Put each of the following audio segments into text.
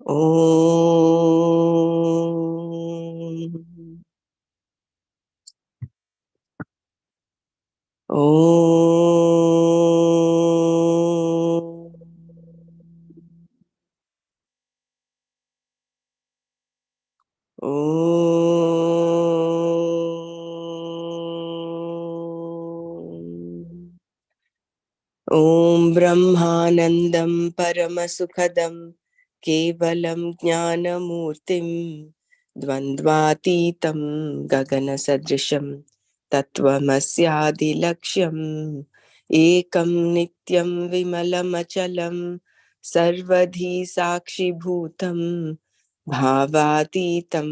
Om. Om. Om. Om Brahmanandam Paramasukadam Kevalam Jnanamurtim Dvandvatitam Gagana Sadrisham Tattvamasyadilaksham Ekam Nityam Vimalamachalam Sarvadhi Sakshi Bhutam Bhavatitam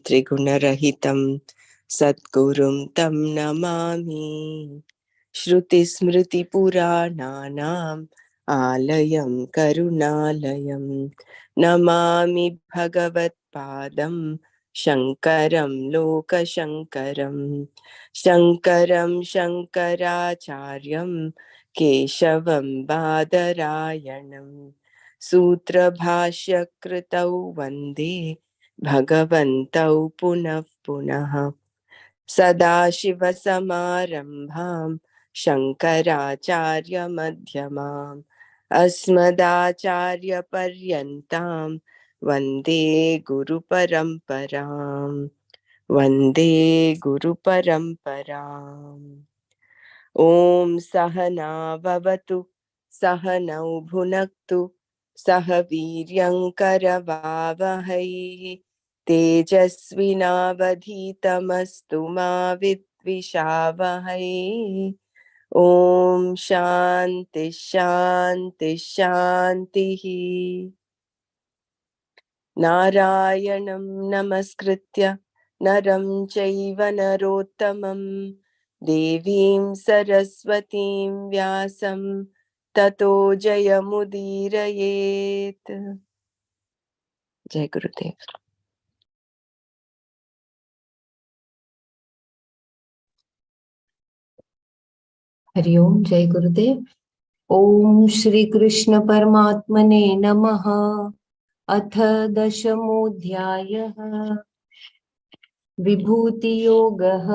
Trigunarahitam Satgurum Tam Namami श्रुतिस्मृतिपुराणानाम् आलयं करुणालयं नमामि भगवत्पादं शङ्करं लोकशङ्करं शङ्करं शङ्कराचार्यं केशवं बादरायणं सूत्रभाष्यकृतौ वन्दे भगवन्तौ पुनः पुनः सदाशिवसमारम्भां शङ्कराचार्यमध्यमाम् अस्मदाचार्यपर्यन्तां वन्दे गुरुपरम्पराम् वन्दे गुरुपरम्पराम् ॐ सहना भवतु सहनौ भुनक्तु सह वीर्यङ्करवावहै तेजस्विनावधीतमस्तु मा विद्विषावहै ॐ शान्ति शान्ति शान्तिः नारायणं नमस्कृत्य नरं चैव नरोत्तमं देवीं सरस्वतीं व्यासं ततो जयमुदीरयेत्। जय गुरुदेव। हरि ओम। जय गुरुदेव। ओम श्री कृष्ण परमात्मने नमः। अथ दशमोऽध्यायः विभूति योगः।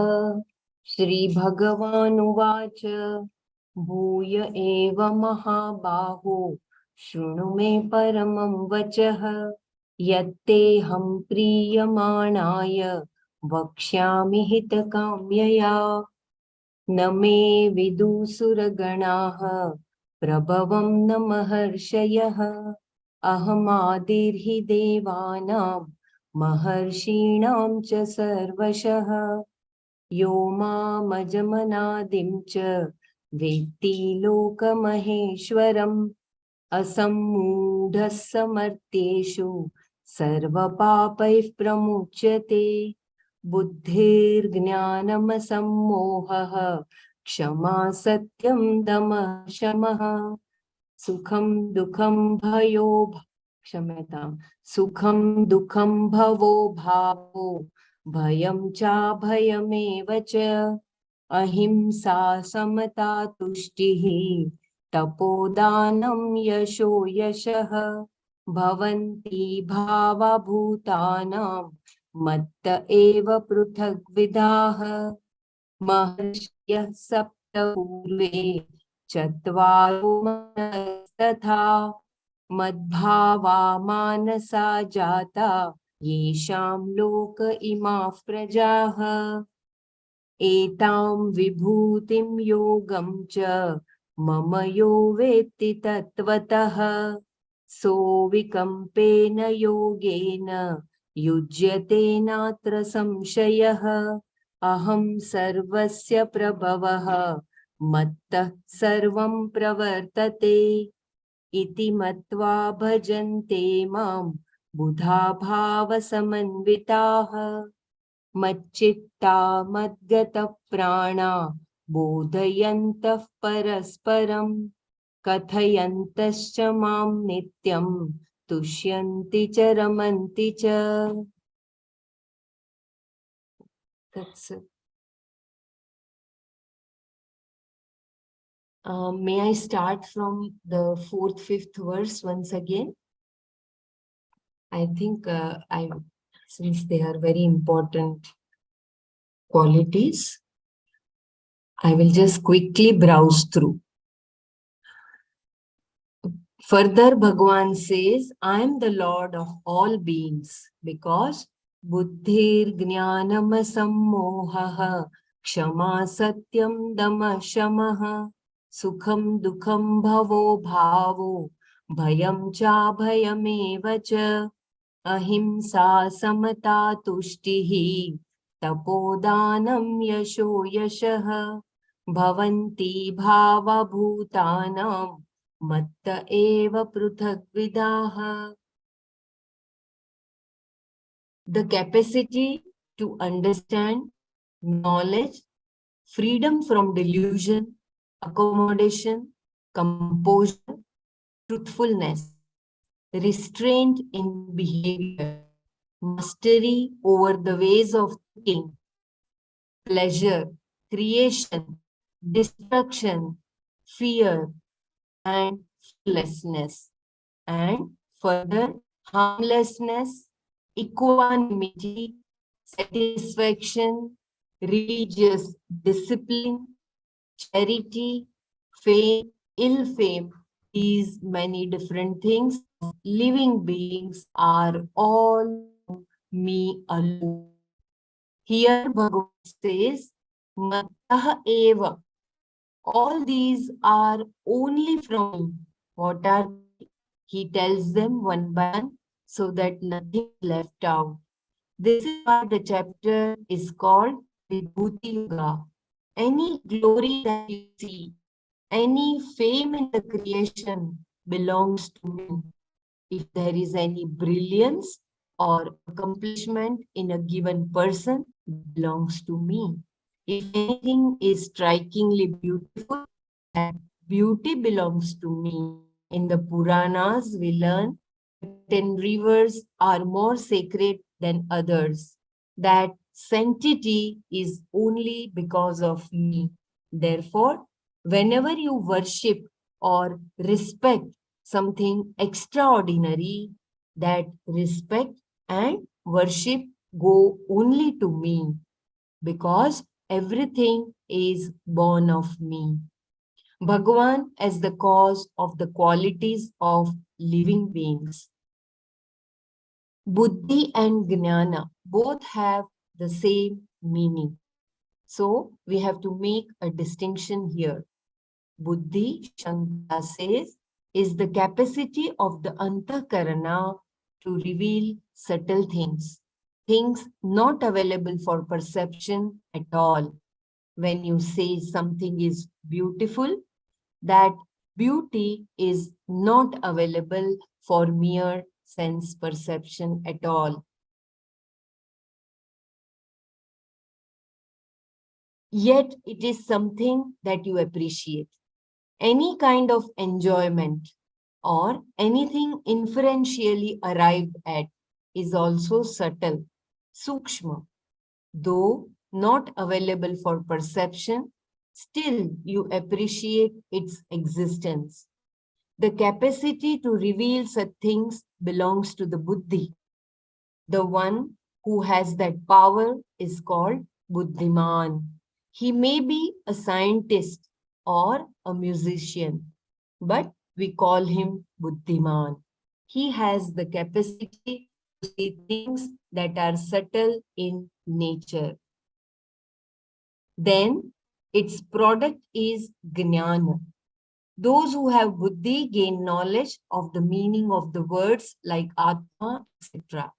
श्री भगवानुवाच भूय एव महाबाहो शृणु मे परमं वचः यत्तेऽहं प्रीयमाणाय वक्ष्यामि हितकाम्यया न मे विदुसुरगणाः प्रभवं न महर्षयः अहमादिर्हि देवानां महर्षीणां च सर्वशः यो मामजमनादिं च वेत्ति लोकमहेश्वरम् असम्मूढः समर्थ्येषु सर्वपापैः प्रमुच्यते बुद्धिर्ज्ञानमसम्मोहः क्षमा सत्यं दमः शमः सुखं दुःखं क्षम्यतां सुखं दुःखं भवो भावो भयं चाभयमेव च अहिंसा समता तुष्टिः तपोदानं यशो यशः भवन्ति भावा भूतानां मत्त एव पृथग्विधाः महर्षयः सप्त पूर्वे चत्वारो मनस्तथा मद्भावा मानसा जाता येषां लोक इमाः प्रजाः एतां विभूतिं योगं च मम यो वेत्ति तत्त्वतः सोऽविकम्पेन योगेन युज्यते नात्र संशयः अहं सर्वस्य प्रभवः मत्तः सर्वं प्रवर्तते इति मत्वा भजन्ते मां बुधा भावसमन्विताः मच्चित्ता मद्गतप्राणा बोधयन्तः परस्परं कथयन्तश्च मां नित्यं तुष्यन्ति च रमन्ति च। That's it. May I start from the 4th, 5th verse once again? I think since they are very important qualities, I will just quickly browse through. Further, Bhagavan says, I am the Lord of all beings because buddhir jnanam sammohaha kshama satyam dama shamaha sukham dukham bhavo bhavo bhayam cha bhayameva cha ahimsa samata tushtihi tapodanam yasho yashah bhavanti bhava bhutanam matta eva pruthagvidaha. The capacity to understand, knowledge, freedom from delusion, accommodation, composure, truthfulness, restraint in behavior, mastery over the ways of thinking, pleasure, creation, destruction, fear, and fearlessness, and further harmlessness, equanimity, satisfaction, religious discipline, charity, fame, ill fame, these many different things of living beings are all me alone. Here Bhagavan says, Mattah eva. All these are only from me. What are they? He tells them one by one so that nothing is left out. This is why the chapter is called Vibhuti Yuga. Any glory that you see, any fame in the creation belongs to me. If there is any brilliance or accomplishment in a given person, belongs to me. If anything is strikingly beautiful, that beauty belongs to me. In the Puranas, we learn that 10 rivers are more sacred than others. That sanctity is only because of me. Therefore, whenever you worship or respect something extraordinary, that respect and worship go only to me because everything is born of me. Bhagavan as the cause of the qualities of living beings. Buddhi and Jnana both have the same meaning. So we have to make a distinction here. Buddhi, Shankara says, is the capacity of the Antakarana to reveal subtle things, things not available for perception at all. When you say something is beautiful, that beauty is not available for mere sense perception at all. Yet it is something that you appreciate. Any kind of enjoyment or anything inferentially arrived at is also subtle, sukshma. Though not available for perception, still you appreciate its existence. The capacity to reveal such things belongs to the buddhi. The one who has that power is called buddhiman. He may be a scientist or a musician, but we call him buddhiman. He has the capacity to see things that are subtle in nature. Then its product is jnana. Those who have buddhi gain knowledge of the meaning of the words like atma, etc.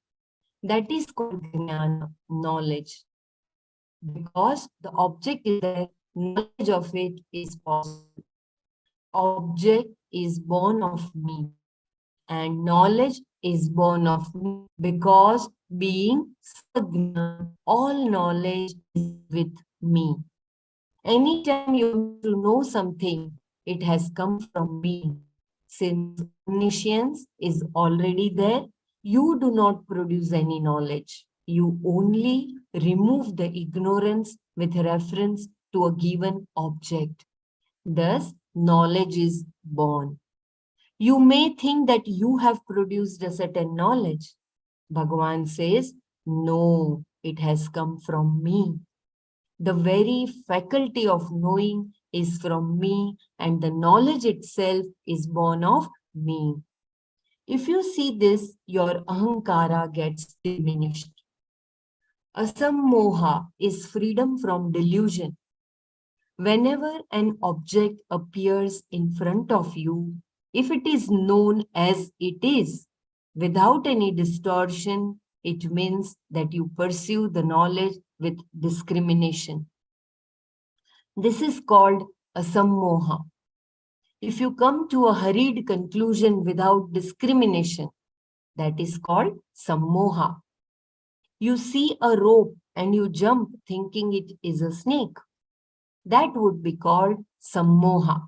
That is called jnana, knowledge. Because the object is there, knowledge of it is possible. Object is born of me, and knowledge is born of me because being Sajna, all knowledge is with me. Anytime you want to know something, it has come from me. Since omniscience is already there, you do not produce any knowledge. You only remove the ignorance with reference to a given object. Thus, knowledge is born. You may think that you have produced a certain knowledge, Bhagavan says, no, it has come from me. The very faculty of knowing is from me, and the knowledge itself is born of me. If you see this, your ahankara gets diminished. Asammoha is freedom from delusion. Whenever an object appears in front of you, if it is known as it is, without any distortion, it means that you pursue the knowledge with discrimination. This is called asammoha. If you come to a hurried conclusion without discrimination, that is called sammoha. You see a rope and you jump thinking it is a snake. That would be called sammoha.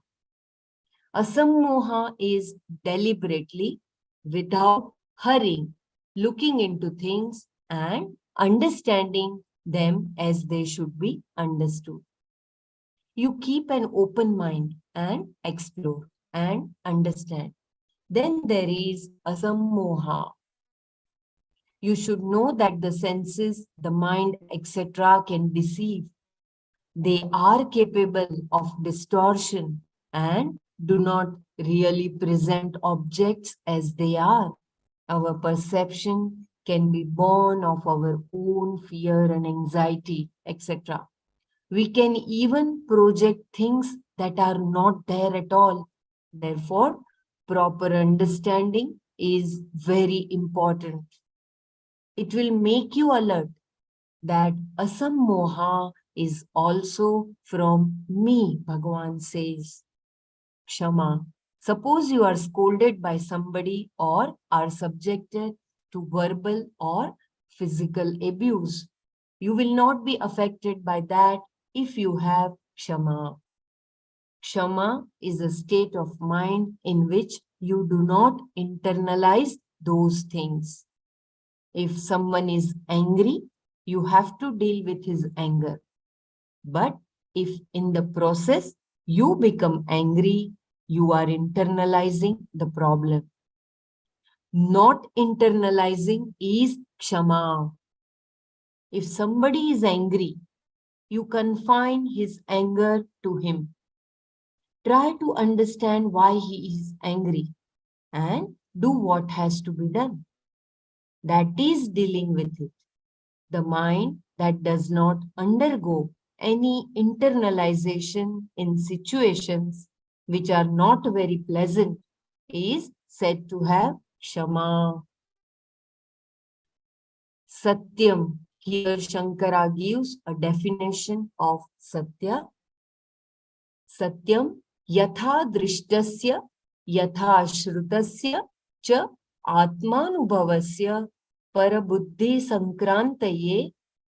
Asammoha is deliberately, without hurrying, looking into things and understanding them as they should be understood. You keep an open mind and explore and understand. Then there is asammoha. You should know that the senses, the mind, etc. can deceive. They are capable of distortion and do not really present objects as they are. Our perception can be born of our own fear and anxiety, etc. We can even project things that are not there at all. Therefore, proper understanding is very important. It will make you alert that asammoha is also from me, Bhagavan says. Kshama. Suppose you are scolded by somebody or are subjected to verbal or physical abuse. You will not be affected by that if you have Kshama. Kshama is a state of mind in which you do not internalize those things. If someone is angry, you have to deal with his anger. But if in the process you become angry, you are internalizing the problem. Not internalizing is kshama. If somebody is angry, you confine his anger to him. Try to understand why he is angry and do what has to be done. That is dealing with it. The mind that does not undergo any internalization in situations which are not very pleasant is said to have Shama. Satyam. Here Shankara gives a definition of Satya. Satyam yatha drishtasya yatha shrutasya cha atmanubhavasya parabuddhi sankrantaye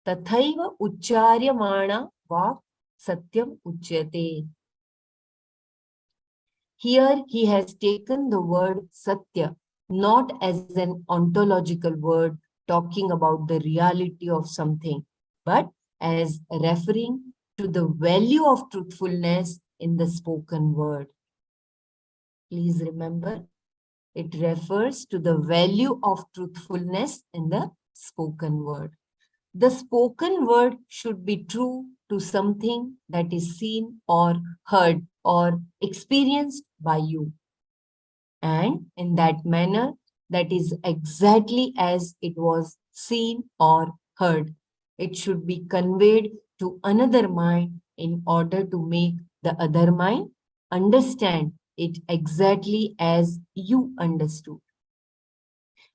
tathaiva uchcharyamana vak satyam uchyate. Here he has taken the word satya not as an ontological word talking about the reality of something, but as referring to the value of truthfulness in the spoken word. Please remember, it refers to the value of truthfulness in the spoken word. The spoken word should be true to something that is seen or heard or experienced by you. And in that manner, that is exactly as it was seen or heard. It should be conveyed to another mind in order to make the other mind understand it exactly as you understood.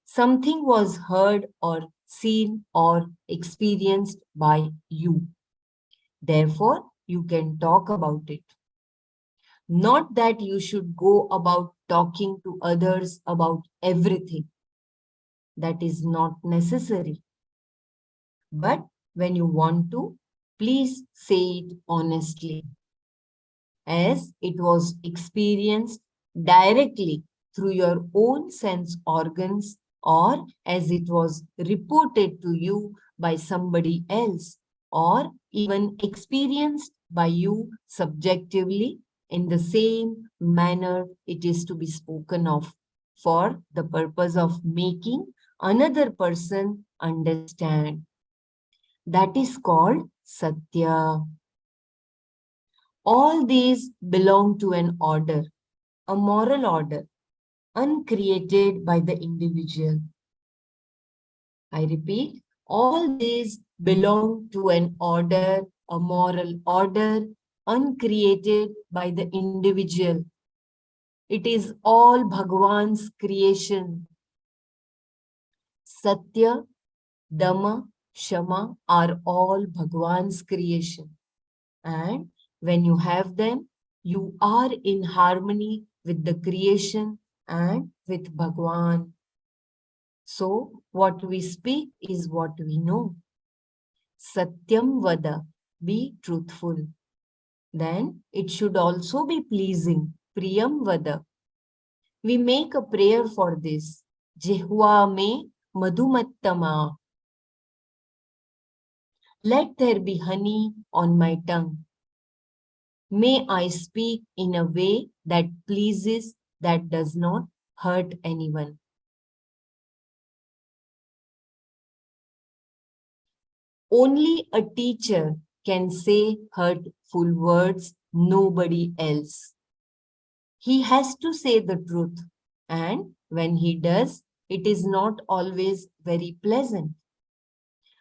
Something was heard or seen or experienced by you. Therefore, you can talk about it. Not that you should go about talking to others about everything. That is not necessary. But when you want to, please say it honestly, as it was experienced directly through your own sense organs or as it was reported to you by somebody else or even experienced by you subjectively. In the same manner, it is to be spoken of for the purpose of making another person understand. That is called Satya. All these belong to an order, a moral order, uncreated by the individual. I repeat, all these belong to an order, a moral order, uncreated by the individual. It is all Bhagwan's creation. Satya, Dhamma, Shama are all Bhagwan's creation. And when you have them, you are in harmony with the creation and with Bhagwan. So, what we speak is what we know. Satyam vada, be truthful. Then it should also be pleasing. Priyam vada. We make a prayer for this. Jihva me madhumattama. Let there be honey on my tongue. May I speak in a way that pleases, that does not hurt anyone. Only a teacher can say hurtful words, nobody else. He has to say the truth, and when he does, it is not always very pleasant.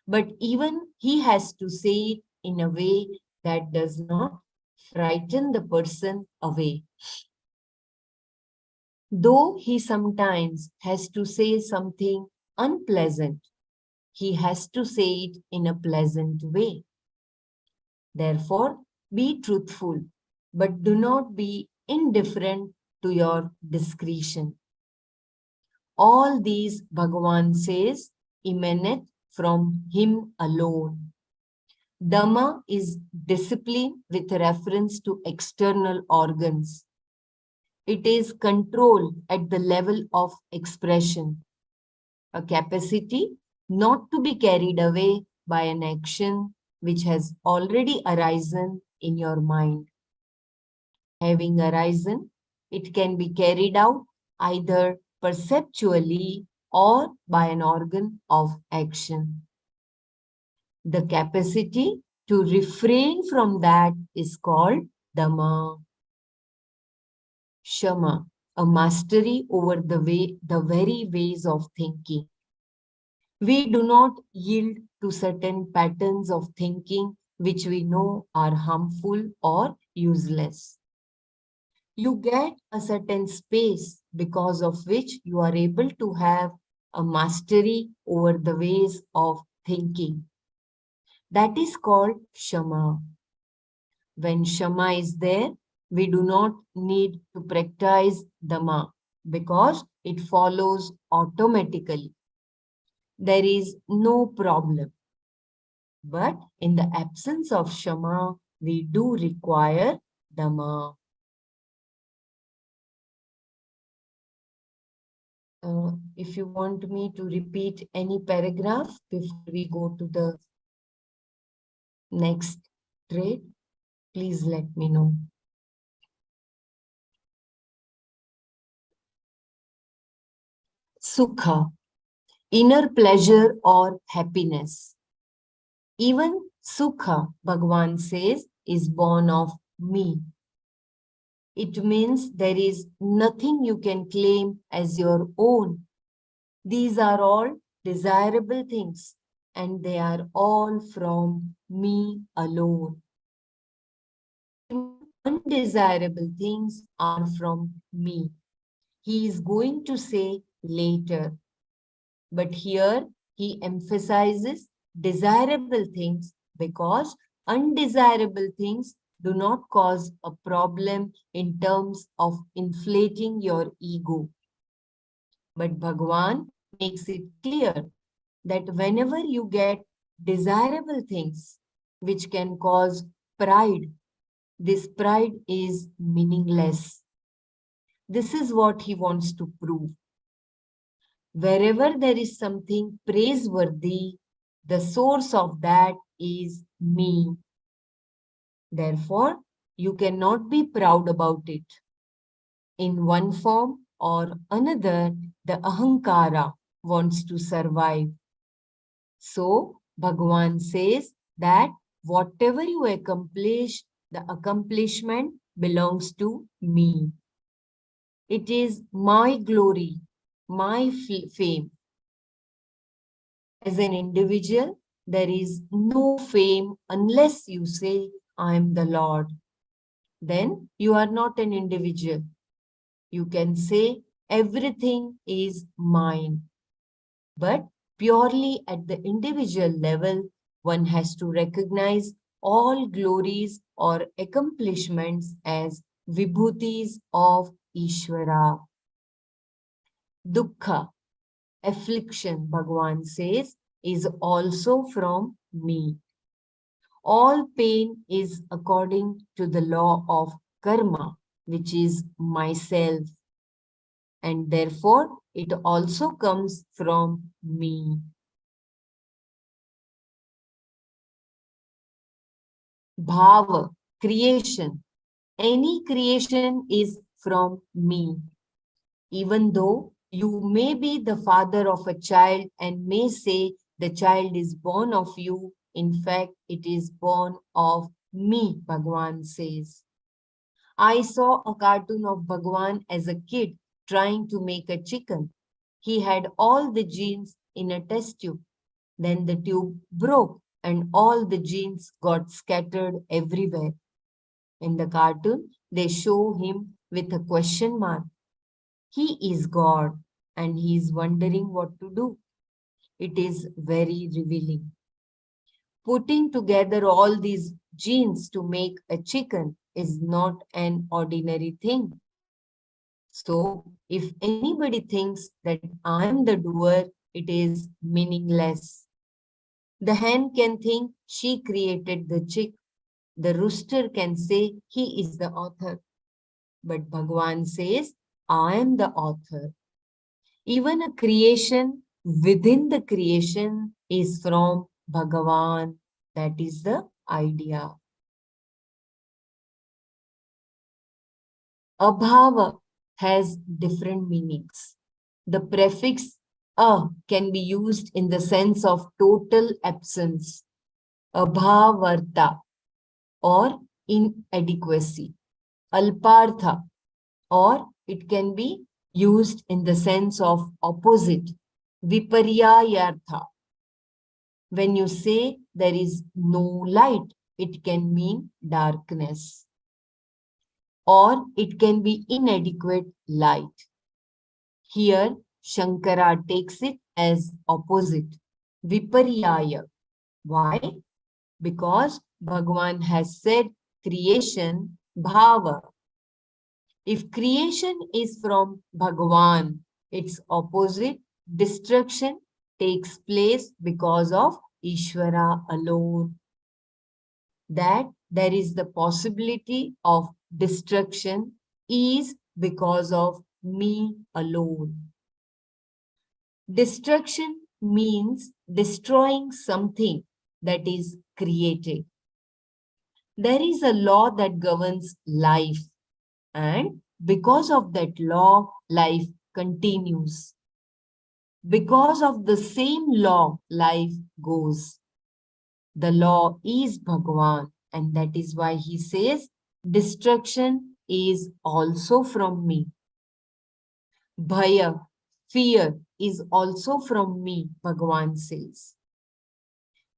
But even he has to say it in a way that does not frighten the person away. Though he sometimes has to say something unpleasant, he has to say it in a pleasant way. Therefore, be truthful, but do not be indifferent to your discretion. All these, Bhagavan says, emanate from him alone. Dhamma is discipline with reference to external organs. It is control at the level of expression, a capacity not to be carried away by an action which has already arisen in your mind. Having arisen, it can be carried out either perceptually or by an organ of action. The capacity to refrain from that is called Dhamma. Shama, a mastery over the very ways of thinking. We do not yield to certain patterns of thinking which we know are harmful or useless. You get a certain space because of which you are able to have a mastery over the ways of thinking. That is called Shama. When Shama is there, we do not need to practice Dhamma because it follows automatically. There is no problem. But in the absence of Shama, we do require Dhamma. If you want me to repeat any paragraph before we go to the next trade, please let me know. Sukha, inner pleasure or happiness. Even Sukha, Bhagavan says, is born of me. It means there is nothing you can claim as your own. These are all desirable things, and they are all from me alone. Undesirable things are from me. He is going to say later. But here he emphasizes desirable things because undesirable things do not cause a problem in terms of inflating your ego. But Bhagavan makes it clear that whenever you get desirable things which can cause pride, this pride is meaningless. This is what he wants to prove. Wherever there is something praiseworthy, the source of that is me. Therefore, you cannot be proud about it. In one form or another, the ahankara, wants to survive. So Bhagavan says that whatever you accomplish, the accomplishment belongs to me. It is my glory, my fame. As an individual, there is no fame unless you say, I am the Lord. Then you are not an individual. You can say, everything is mine. But purely at the individual level, one has to recognize all glories or accomplishments as vibhutis of Ishvara. Dukkha, affliction, Bhagavan says, is also from me. All pain is according to the law of karma, which is myself, and therefore it also comes from me. Bhava, creation. Any creation is from me. Even though you may be the father of a child and may say the child is born of you, in fact, it is born of me, Bhagavan says. I saw a cartoon of Bhagavan as a kid trying to make a chicken. He had all the genes in a test tube. Then the tube broke and all the genes got scattered everywhere. In the cartoon, they show him with a question mark. He is God and he is wondering what to do. It is very revealing. Putting together all these genes to make a chicken is not an ordinary thing. So, if anybody thinks that I am the doer, it is meaningless. The hen can think she created the chick. The rooster can say he is the author. But Bhagavan says, I am the author. Even a creation within the creation is from Bhagavan. That is the idea. Abhava has different meanings. The prefix a can be used in the sense of total absence, abhavarta, or inadequacy, alpartha, or it can be used in the sense of opposite, viparyayartha. When you say there is no light, it can mean darkness, or it can be inadequate light. Here, Shankara takes it as opposite, viparyaya. Why? Because Bhagavan has said creation, bhava. If creation is from Bhagavan, its opposite, destruction, takes place because of Ishvara alone. That there is the possibility of destruction is because of me alone. Destruction means destroying something that is created. There is a law that governs life, and because of that law, life continues. Because of the same law, life goes. The law is Bhagavan, and that is why he says, destruction is also from me. Bhaya, fear, is also from me, Bhagavan says.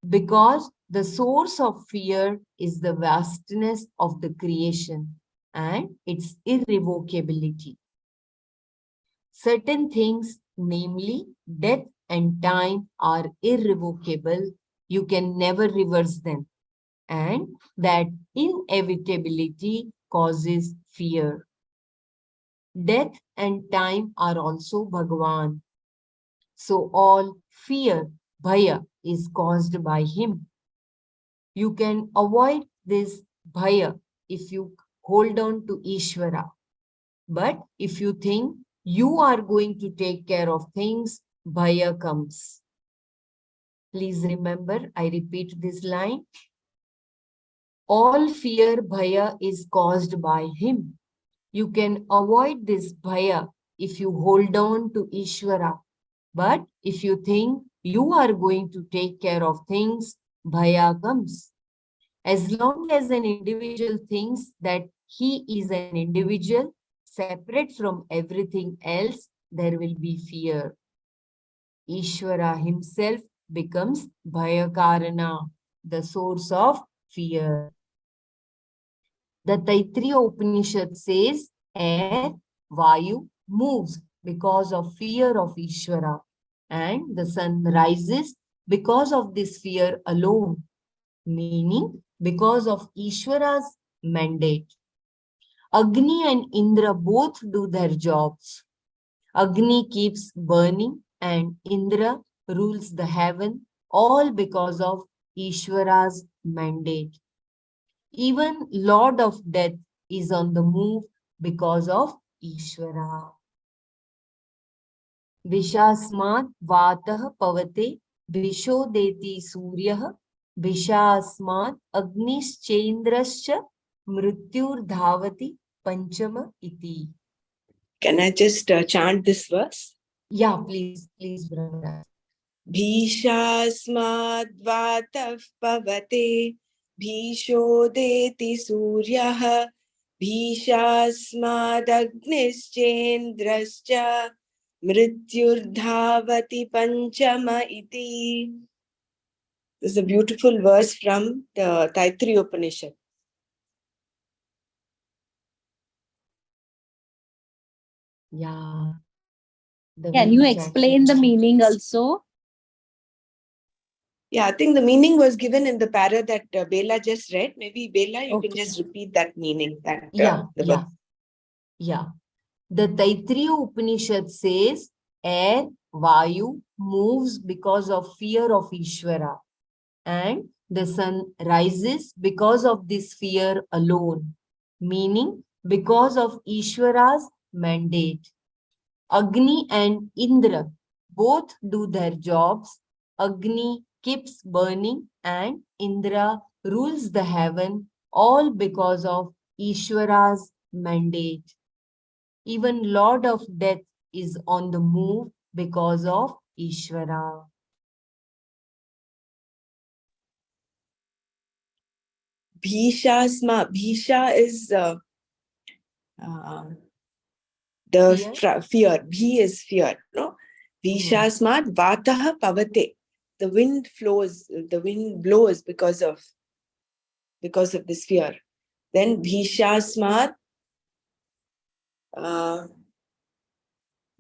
Because the source of fear is the vastness of the creation and its irrevocability. Certain things, namely death and time, are irrevocable. You can never reverse them. And that inevitability causes fear. Death and time are also Bhagavan. So all fear, bhaya, is caused by him. You can avoid this bhaya if you hold on to Ishvara. But if you think you are going to take care of things, bhaya comes. Please remember, I repeat this line. All fear, bhaya, is caused by him. You can avoid this bhaya if you hold on to Ishvara. But if you think you are going to take care of things, bhaya comes. As long as an individual thinks that he is an individual separate from everything else, there will be fear. Ishvara himself becomes Bhayakarana, the source of fear. The Taittiriya Upanishad says air, Vayu, moves because of fear of Ishvara, and the sun rises because of this fear alone, meaning because of Ishvara's mandate. Agni and Indra both do their jobs. Agni keeps burning and Indra rules the heaven, all because of Ishvara's mandate. Even Lord of Death is on the move because of Ishvara. Vishasmat vatah pavate vishodeti suryah Vishasmat agnischendrascha mrityur dhavati panchama iti. Can I just chant this verse? Yeah, please, Brahmaraj. भीषास्माद्वातः पवते भीषोदेति सूर्यः भीषास्मादग्निश्चेन्द्रश्च मृत्युर्धावति पंचम इति. This is a beautiful verse from the Taittiriya Upanishad. Yeah. Can you explain the meaning also? Yeah, I think the meaning was given in the para that Bela just read. Maybe Bela, you can Okay. just repeat that meaning. That Yeah. The Taittiriya Upanishad says air, Vayu, moves because of fear of Ishvara, and the sun rises because of this fear alone, meaning because of Ishvara's mandate. Agni and Indra both do their jobs. Agni keeps burning and Indra rules the heaven, all because of Ishvara's mandate. Even Lord of Death is on the move because of Ishvara. Bhishasma. Bhisha is the fear. Bhi is fear. No? Bhishasmat vataha pavate. The wind flows, the wind blows because of this fear. Then Bhishasmat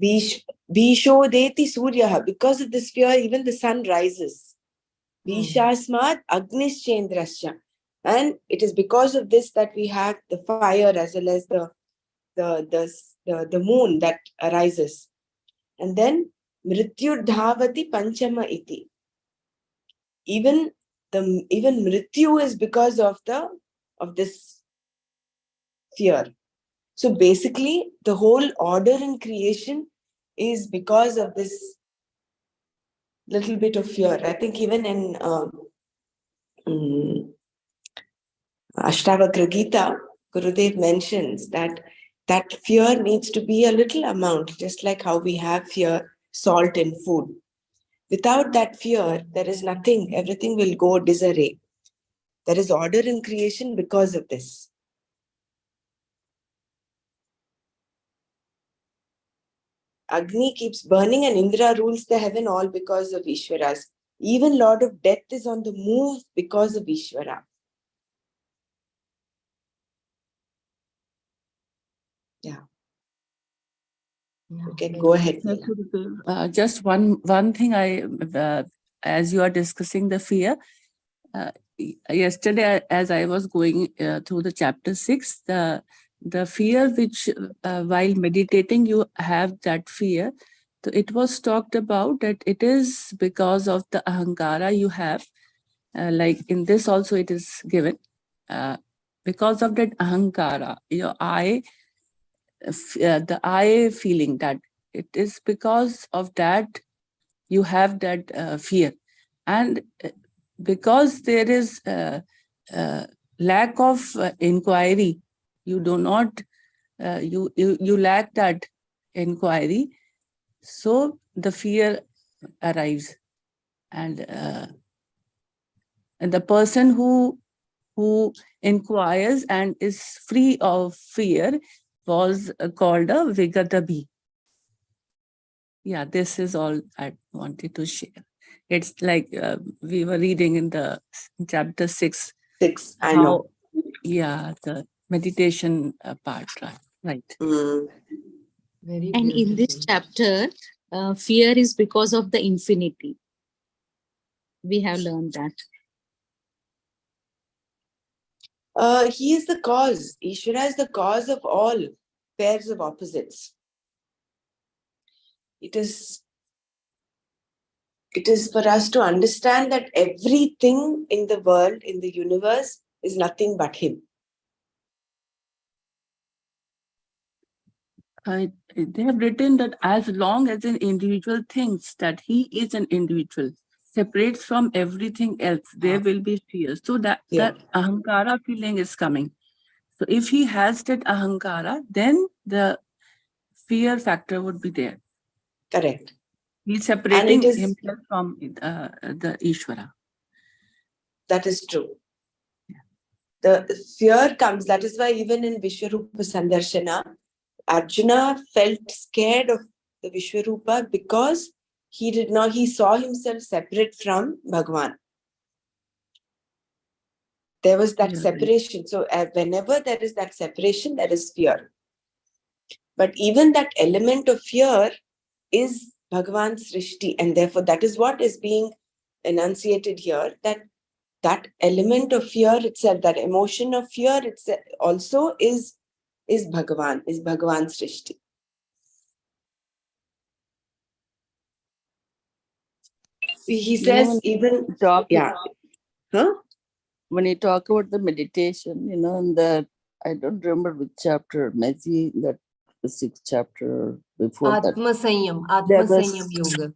Bhishodeti Suryaha. Because of this fear, even the sun rises. Bhishasmat Agnischendrascha. And it is because of this that we have the fire as well as the moon that arises. And then Mrityur Dhavati Panchama Iti. Even Mrityu is because of this fear. So basically, the whole order in creation is because of this little bit of fear. I think even in Ashtavakra Gita, Gurudev mentions that fear needs to be a little amount, just like how we have fear, salt in food. Without that fear, there is nothing. Everything will go disarray. There is order in creation because of this. Agni keeps burning and Indra rules the heaven, all because of Ishvara's. Even Lord of Death is on the move because of Ishvara. Yeah. You can go ahead. Just one thing as you are discussing the fear, yesterday as I was going through the chapter 6, the fear which while meditating you have that fear, so it was talked about that it is because of the ahankara you have, like in this also it is given, because of that ahankara, your the I feeling, that it is because of that you have that fear. And because there is lack of inquiry, you do not, you lack that inquiry. So the fear arrives, and the person who inquires and is free of fear was called a Vigadabi. Yeah, this is all I wanted to share. It's like we were reading in the chapter 6. 6, I how, know. yeah, the meditation part, right? Mm. Very And in this beautiful. chapter, fear is because of the infinity. We have learned that. He is the cause. Ishvara is the cause of all pairs of opposites. It is for us to understand that everything in the world, in the universe, is nothing but him. They have written that as long as an individual thinks that he is an individual, separates from everything else, there will be fear. So that ahankara feeling is coming. So if he has that ahankara, then the fear factor would be there. Correct. He's separating himself from the Ishvara. That is true. The fear comes, that is why even in Vishwarupa Sandarshana, Arjuna felt scared of the Vishwarupa because he saw himself separate from Bhagwan. There was that separation. So whenever there is that separation, there is fear. But even that element of fear is Bhagwan's Srishti, and therefore that is what is being enunciated here, that element of fear itself, that emotion of fear itself also is Bhagavan, is Bhagavan's Srishti. He says when you talk about the meditation, in the, I don't remember which chapter, maybe that the 6th chapter before Atma Sanyam Yoga.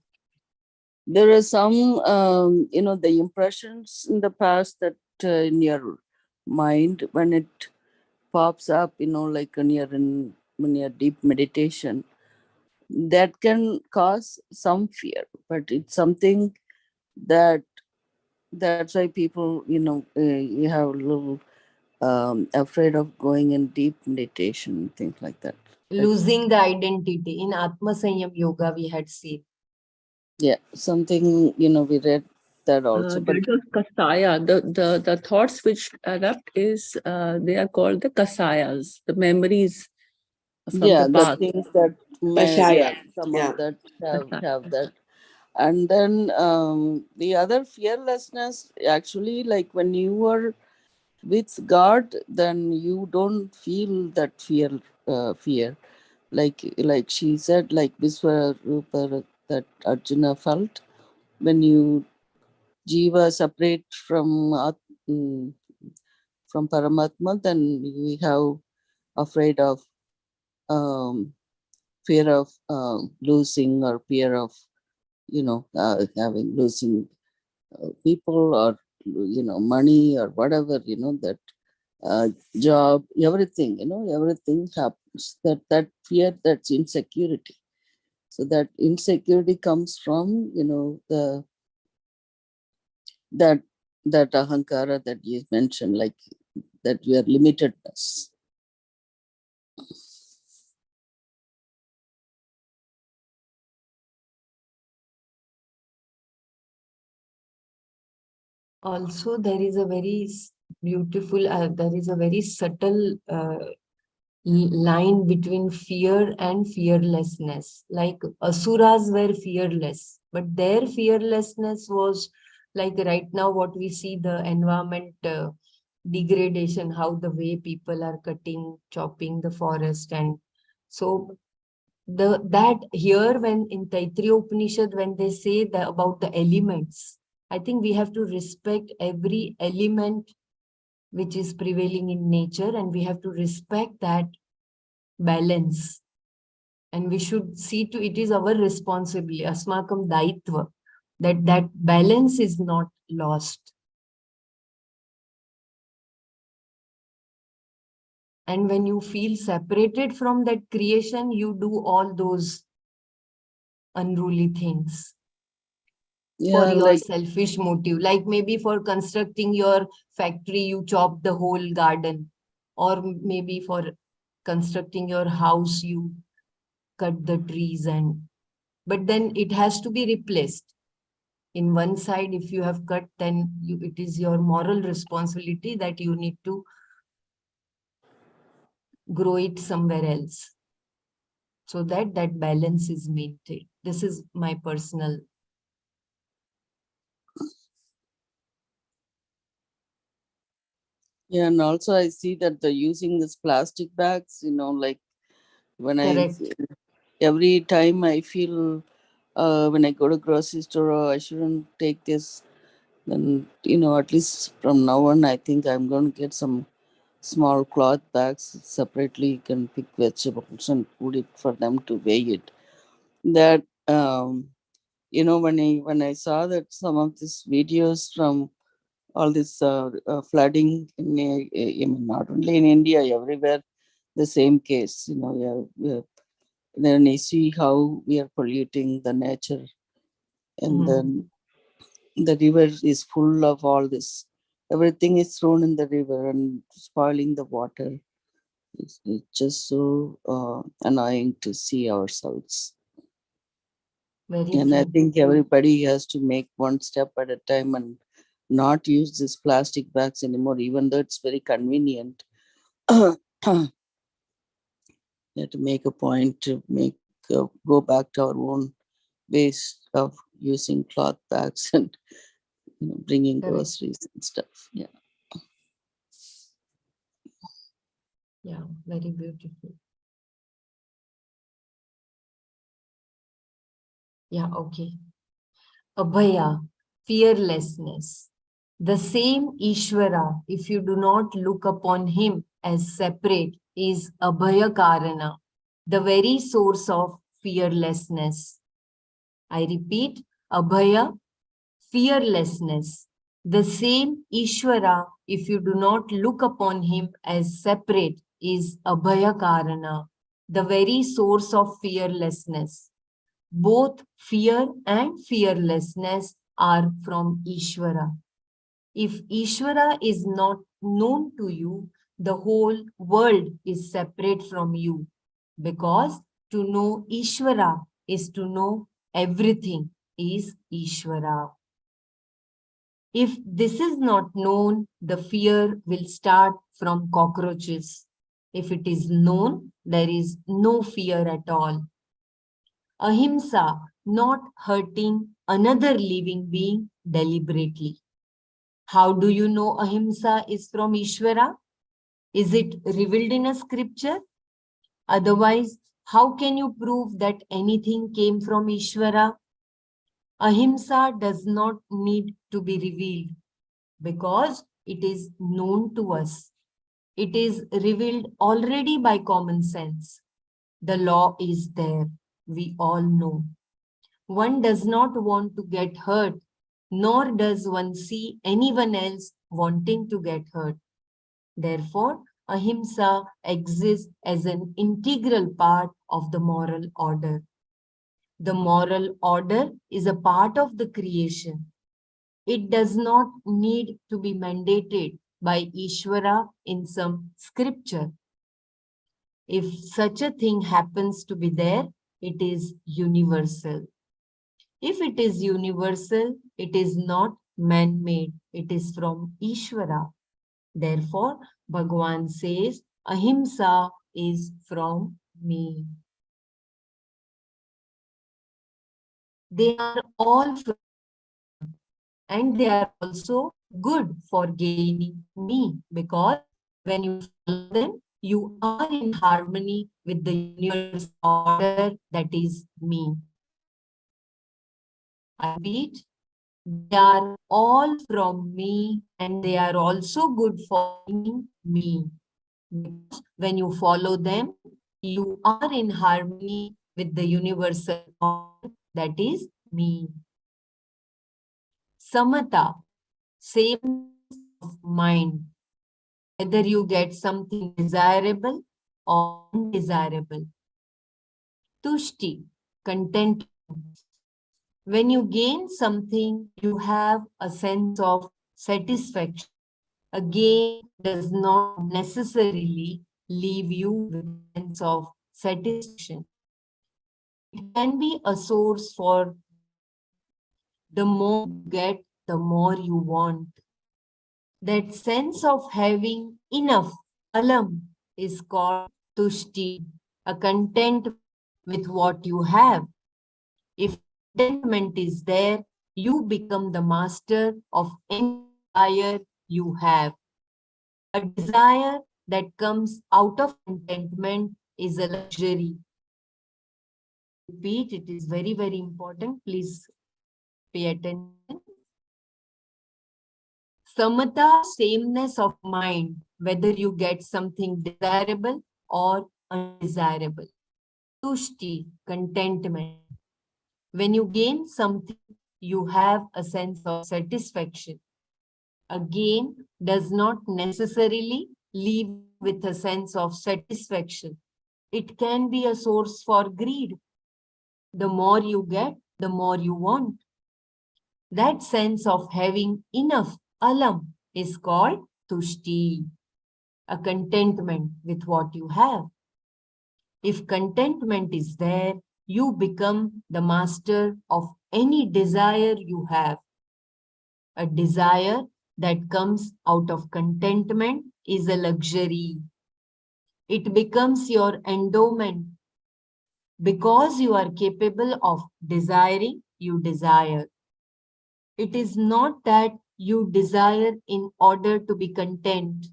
There are some, the impressions in the past that in your mind, when it pops up, like when you're deep meditation, that can cause some fear, but it's something that's why people, you have a little afraid of going in deep meditation, things like that. Losing the identity. In Atma Sanyam Yoga, we had seen. Yeah, something, we read that also. But kasaya, the thoughts which erupt is, they are called the kasayas, the memories from the past. The things that some of that have that. And then the other fearlessness, actually, like when you are with God, then you don't feel that fear. Like she said, like Viswarupa, that Arjuna felt when you jiva separate from Paramatma, then we have afraid of fear of losing, or fear of having losing people, or money, or whatever, that job, everything, everything happens, that fear, that's insecurity. So that insecurity comes from that ahankara that you mentioned, like that we are limitedness. Also, there is a very beautiful, there is a very subtle line between fear and fearlessness. Like asuras were fearless, but their fearlessness was like right now what we see, the environment degradation, how the way people are chopping the forest. And so that here, when in Taittiriya Upanishad, when they say about the elements, I think we have to respect every element which is prevailing in nature, and we have to respect that balance. And we should see to it is our responsibility, asmakam daitva, that balance is not lost. And when you feel separated from that creation, you do all those unruly things Yeah, for your like selfish motive. Like maybe for constructing your factory, you chop the whole garden, or maybe for constructing your house, you cut the trees, and but then it has to be replaced. In one side, if you have cut, then it is your moral responsibility that you need to grow it somewhere else, so that that balance is maintained. This is my personal. yeah, and also I see that they're using this plastic bags, like when Correct. every time I feel when I go to grocery store, oh, I shouldn't take this, then, at least from now on, I think I'm going to get some small cloth bags separately. You can pick vegetables and put it for them to weigh it. That, when I saw that some of these videos from all this flooding not only in India, everywhere, the same case, yeah. Then I see how we are polluting the nature, and then the river is full of all this. Everything is thrown in the river and spoiling the water. It's just so annoying to see ourselves. Very And I true. think everybody has to make one step at a time and not use these plastic bags anymore, even though it's very convenient. We have to make a point to go back to our own ways of using cloth bags and bringing Correct. groceries and stuff. Yeah. Yeah, very beautiful. Yeah, okay. Abhaya, fearlessness. The same Ishvara, if you do not look upon him as separate, is Abhaya Karana, the very source of fearlessness. I repeat, Abhaya, fearlessness. The same Ishvara, if you do not look upon him as separate, is Abhaya Karana, the very source of fearlessness. Both fear and fearlessness are from Ishvara. If Ishvara is not known to you, the whole world is separate from you. Because to know Ishvara is to know everything is Ishvara. If this is not known, the fear will start from cockroaches. If it is known, there is no fear at all. Ahimsa, not hurting another living being deliberately. How do you know ahimsa is from Ishvara? Is it revealed in a scripture? Otherwise, how can you prove that anything came from Ishvara? Ahimsa does not need to be revealed because it is known to us. It is revealed already by common sense. The law is there. We all know. One does not want to get hurt, nor does one see anyone else wanting to get hurt. Therefore, ahimsa exists as an integral part of the moral order. The moral order is a part of the creation. It does not need to be mandated by Ishvara in some scripture. If such a thing happens to be there, it is universal. If it is universal, it is not man-made. It is from Ishvara. Therefore, Bhagavan says, ahimsa is from me. They are all from and they are also good for gaining me, because when you follow them, you are in harmony with the universal order that is me. I repeat, they are all from me and they are also good for gaining me. Because when you follow them, you are in harmony with the universal order that is me. Samata, sameness of mind, whether you get something desirable or undesirable. Tushti, contentment, When you gain something, you have a sense of satisfaction. A gain does not necessarily leave you with a sense of satisfaction. It can be a source for the more you get, the more you want. That sense of having enough, alam, is called tushti, a contentment with what you have. If contentment is there, you become the master of any desire you have. A desire that comes out of contentment is a luxury. I repeat, it is very, very important. Please pay attention. Samata, sameness of mind, whether you get something desirable or undesirable. Tushti, contentment. When you gain something, you have a sense of satisfaction. A gain does not necessarily leave you with a sense of satisfaction. It can be a source for greed. The more you get, the more you want. That sense of having enough, alam, is called tushti, a contentment with what you have. If contentment is there, you become the master of any desire you have. A desire that comes out of contentment is a luxury. It becomes your endowment. Because you are capable of desiring, you desire. It is not that you desire in order to be content.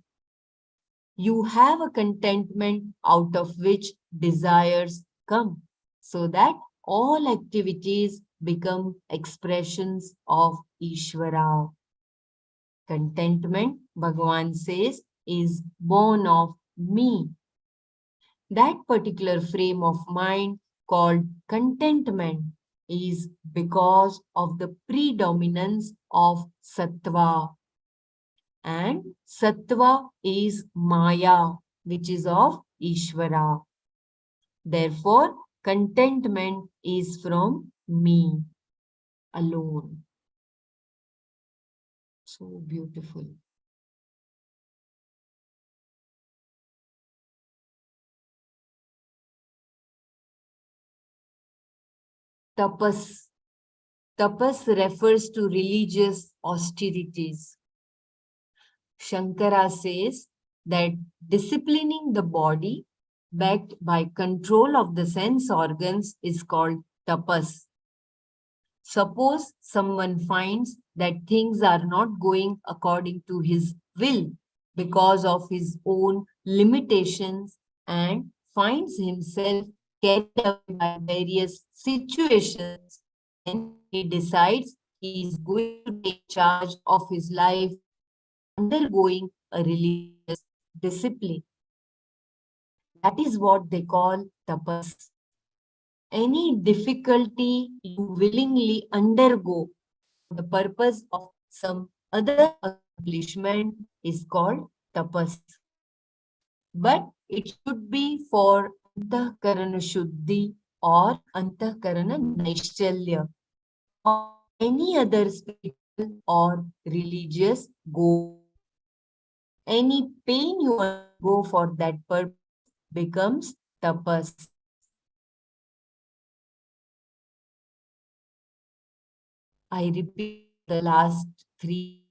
You have a contentment out of which desires come, so that all activities become expressions of Ishvara. Contentment, Bhagavan says, is born of me. That particular frame of mind called contentment is because of the predominance of sattva. And sattva is maya, which is of Ishvara. Therefore, contentment is from me alone. So beautiful. Tapas. Tapas refers to religious austerities. Shankara says that disciplining the body backed by control of the sense organs is called tapas. Suppose someone finds that things are not going according to his will because of his own limitations and finds himself carried away by various situations, then he decides he is going to take charge of his life by undergoing a religious discipline. That is what they call tapas. Any difficulty you willingly undergo for the purpose of some other accomplishment is called tapas. But it should be for antahkarana shuddhi or antahkarana naishchalya or any other spiritual or religious goal. Any pain you undergo for that purpose becomes tapas. I repeat the last three.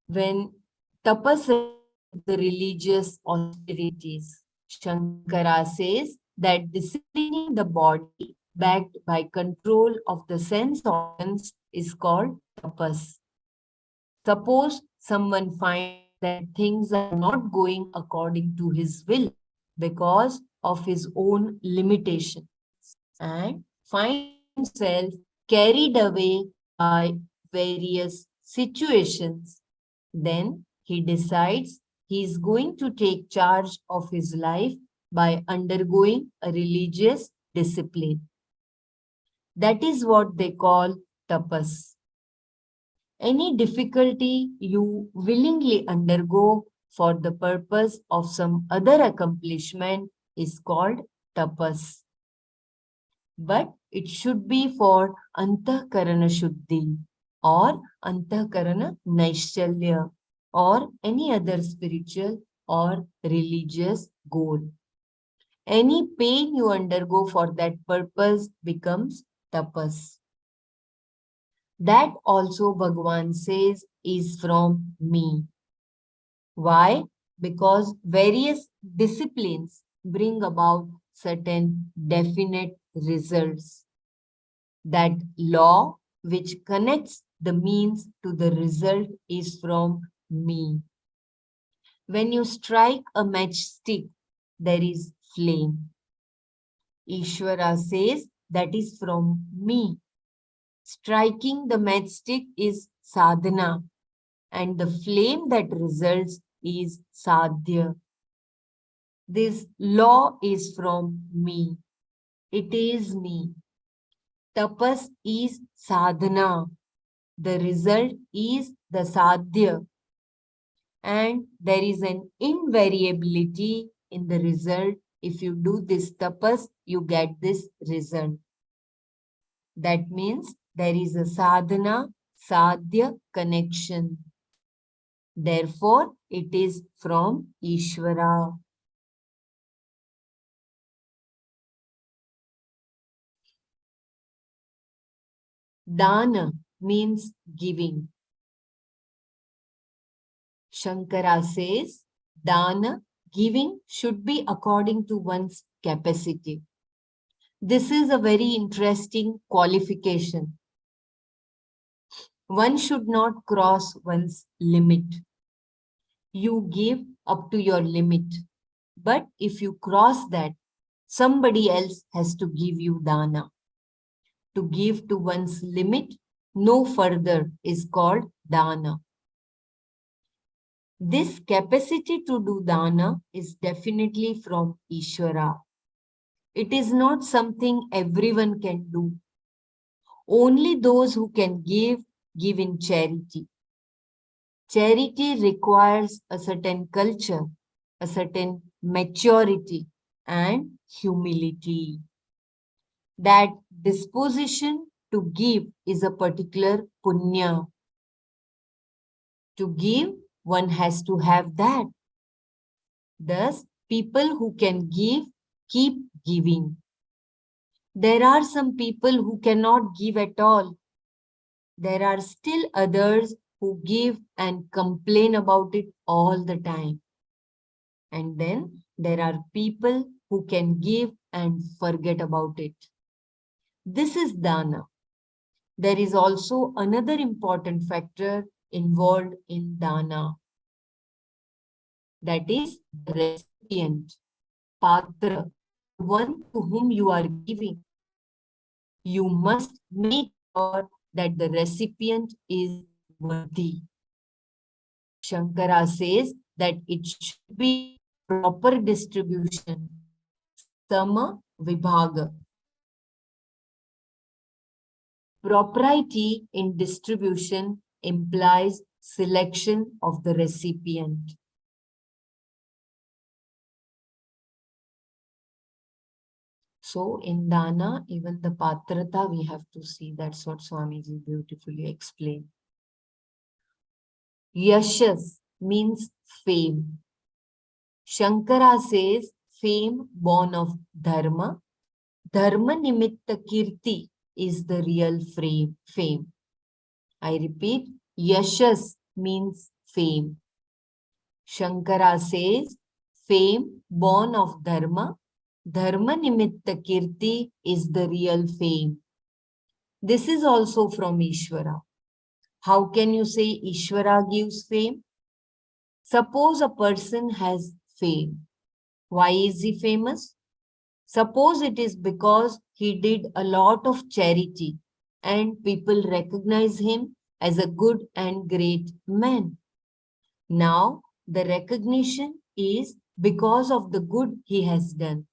When tapas the religious austerities, Shankara says that disciplining the body backed by control of the sense organs is called tapas. Suppose someone finds that things are not going according to his will because of his own limitations and finds himself carried away by various situations. Then he decides he is going to take charge of his life by undergoing a religious discipline. That is what they call tapas. Any difficulty you willingly undergo for the purpose of some other accomplishment is called tapas. but it should be for Antahkarana Shuddhi or Antahkarana Naishalya or any other spiritual or religious goal. Any pain you undergo for that purpose becomes tapas. That also Bhagavan says is from me. Why? Because various disciplines bring about certain definite results. That law which connects the means to the result is from me. When you strike a matchstick, there is flame. Ishvara says that is from me. Striking the matchstick is sadhana, and the flame that results is sadhya. This law is from me. It is me. Tapas is sadhana. The result is the sadhya. And there is an invariability in the result. If you do this tapas, you get this result. That means there is a sadhana, sadhya connection. Therefore, it is from Ishvara. Dana means giving. Shankara says, Dana, giving should be according to one's capacity. This is a very interesting qualification. One should not cross one's limit. You give up to your limit. But if you cross that, somebody else has to give you dana. To give to one's limit, no further is called dana. This capacity to do dana is definitely from Ishvara. It is not something everyone can do. Only those who can give in charity. Charity requires a certain culture, a certain maturity and humility. That disposition to give is a particular punya. To give, one has to have that. Thus, people who can give, keep giving. There are some people who cannot give at all. There are still others who give and complain about it all the time. And then there are people who can give and forget about it. This is dana. There is also another important factor involved in dana. That is the recipient, patra, the one to whom you are giving. You must make sure that the recipient is worthy. Shankara says that it should be proper distribution, sama vibhaga. Propriety in distribution implies selection of the recipient. So in dana, even the patrata we have to see. That's what Swamiji beautifully explained. Yashas means fame. Shankara says fame born of dharma. Dharma nimitta kirti is the real fame. I repeat, yashas means fame. Shankara says fame born of dharma. Dharma nimitta kirti is the real fame. This is also from Ishvara. How can you say Ishvara gives fame? Suppose a person has fame. Why is he famous? Suppose it is because he did a lot of charity and people recognize him as a good and great man. Now, the recognition is because of the good he has done.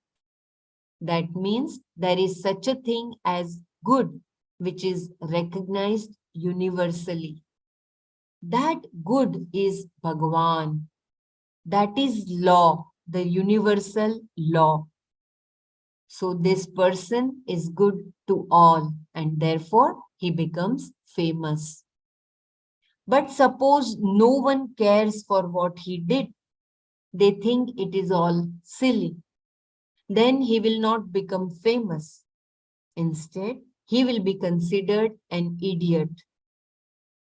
That means there is such a thing as good, which is recognized universally. That good is Bhagavan. That is law, the universal law. So this person is good to all and therefore he becomes famous. But suppose no one cares for what he did. They think it is all silly. Then he will not become famous. Instead, he will be considered an idiot.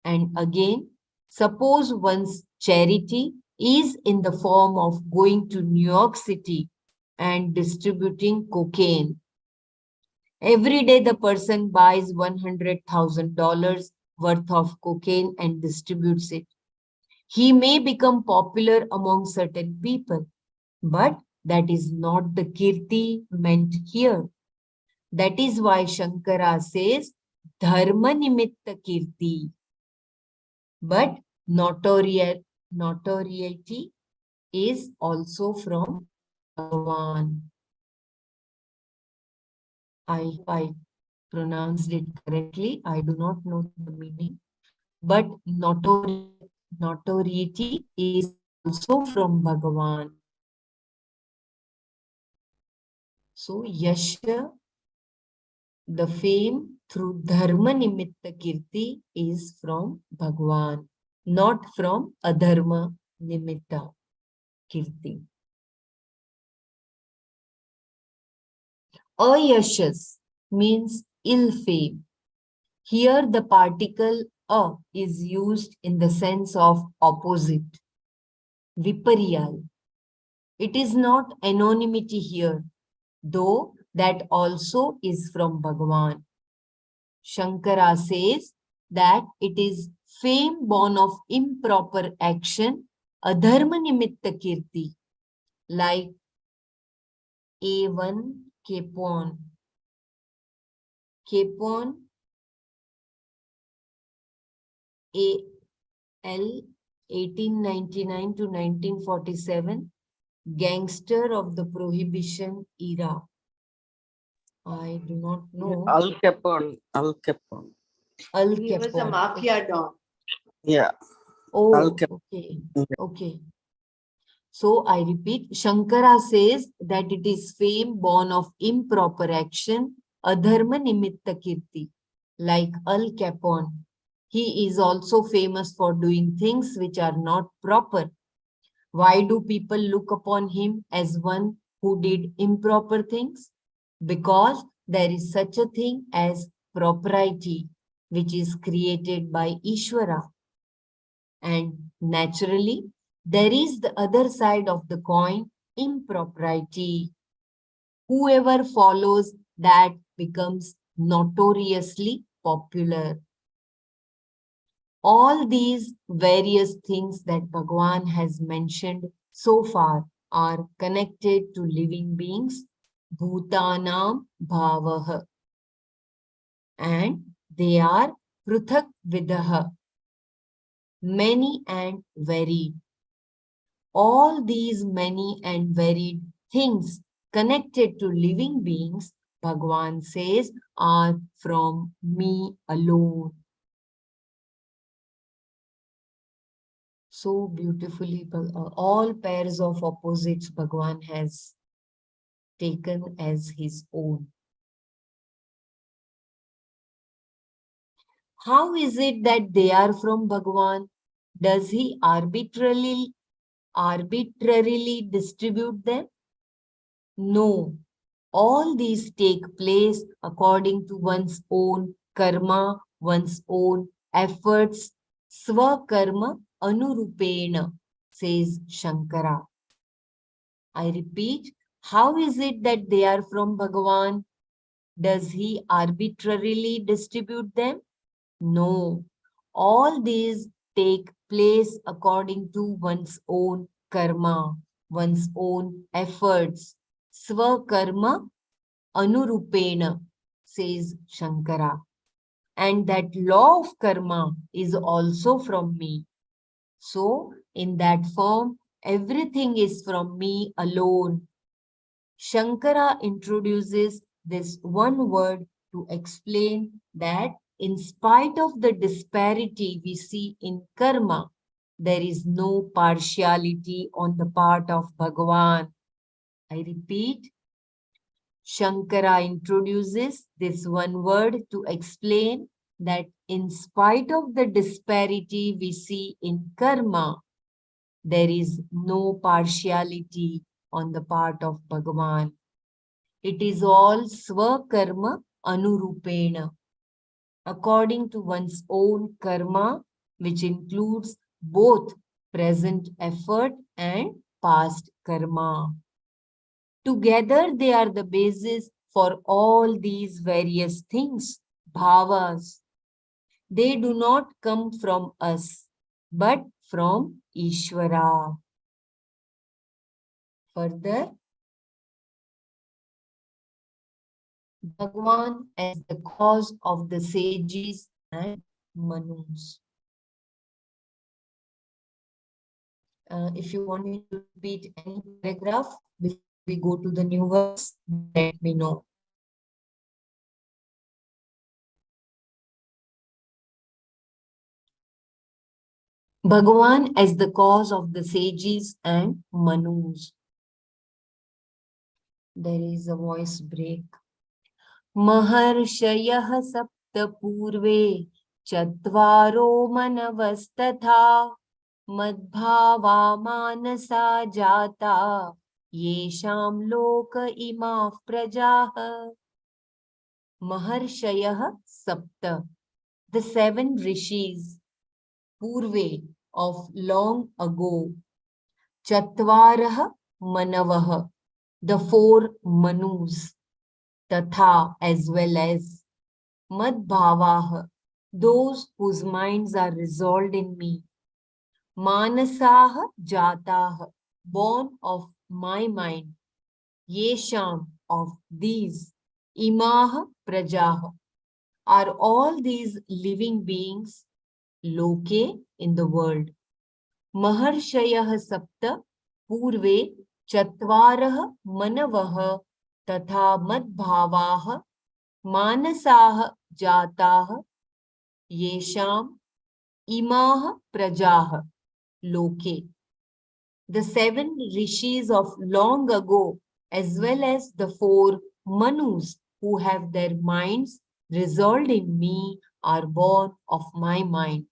And again, suppose one's charity is in the form of going to New York City and distributing cocaine. Every day the person buys $100,000 worth of cocaine and distributes it. He may become popular among certain people, but that is not the kirti meant here. That is why Shankara says, Dharma nimitta kirti. But notoriety is also from Bhagavan. I hope I pronounced it correctly. I do not know the meaning. But notoriety is also from Bhagavan. So Yasha, the fame through Dharma Nimitta Kirti is from Bhagavan, not from Adharma Nimitta Kirti. Ayashas means ill fame. Here the particle a is used in the sense of opposite, vipariyal. It is not anonymity here, though that also is from Bhagavan. Shankara says that it is fame born of improper action, adharma nimitta kirti, like A1 Capon. Capon A.L. 1899 to 1947, gangster of the Prohibition era. I do not know. Al Capone. Al Capone. Al He was a Capone. mafia don. Yeah. Oh, okay. Okay. So I repeat, Shankara says that it is fame born of improper action, adharma nimitta kirti, like Al Capone. He is also famous for doing things which are not proper. Why do people look upon him as one who did improper things? Because there is such a thing as propriety, which is created by Ishvara. And naturally, there is the other side of the coin, impropriety. Whoever follows that becomes notoriously popular. All these various things that Bhagavan has mentioned so far are connected to living beings, bhutanam bhavaha, and they are pruthak vidaha, many and varied. All these many and varied things connected to living beings, Bhagavan says, are from me alone. So beautifully, all pairs of opposites Bhagavan has taken as his own. How is it that they are from Bhagavan? Does he arbitrarily distribute them? No. All these take place according to one's own karma, one's own efforts. Swakarma anurupena, says Shankara. I repeat, how is it that they are from Bhagavan? Does he arbitrarily distribute them? No. All these take place according to one's own karma, one's own efforts. Swakarma anurupena, says Shankara. And that law of karma is also from me. So, in that form, everything is from me alone. Shankara introduces this one word to explain that in spite of the disparity we see in karma, there is no partiality on the part of Bhagavan. I repeat, Shankara introduces this one word to explain that in spite of the disparity we see in karma, there is no partiality on the part of Bhagavan. It is all swakarma anurupena, according to one's own karma, which includes both present effort and past karma. Together, they are the basis for all these various things, bhavas. They do not come from us, but from Ishvara. Further, Bhagwan as the cause of the sages and manus. If you want me to repeat any paragraph before we go to the new verse, let me know. Bhagavan as the cause of the sages and manus. There is a voice break. Maharshayah sapta purve chatvaro manavasthatha madbhava manasa jata yesham loka imah prajah. Maharshayah sapta, the 7 rishis, purve, of long ago, chatvarah manavah, the 4 manus, tatha, as well as, madbhavah, those whose minds are resolved in me, manasah jatah, born of my mind, yesham, of these, imah prajah, are all these living beings, loke, in the world. Maharshayah sapta purve chatvarah manavah tatha madbhavah manasah jatah yesham imah prajah loke. The 7 rishis of long ago, as well as the 4 manus who have their minds resolved in me, are born of my mind.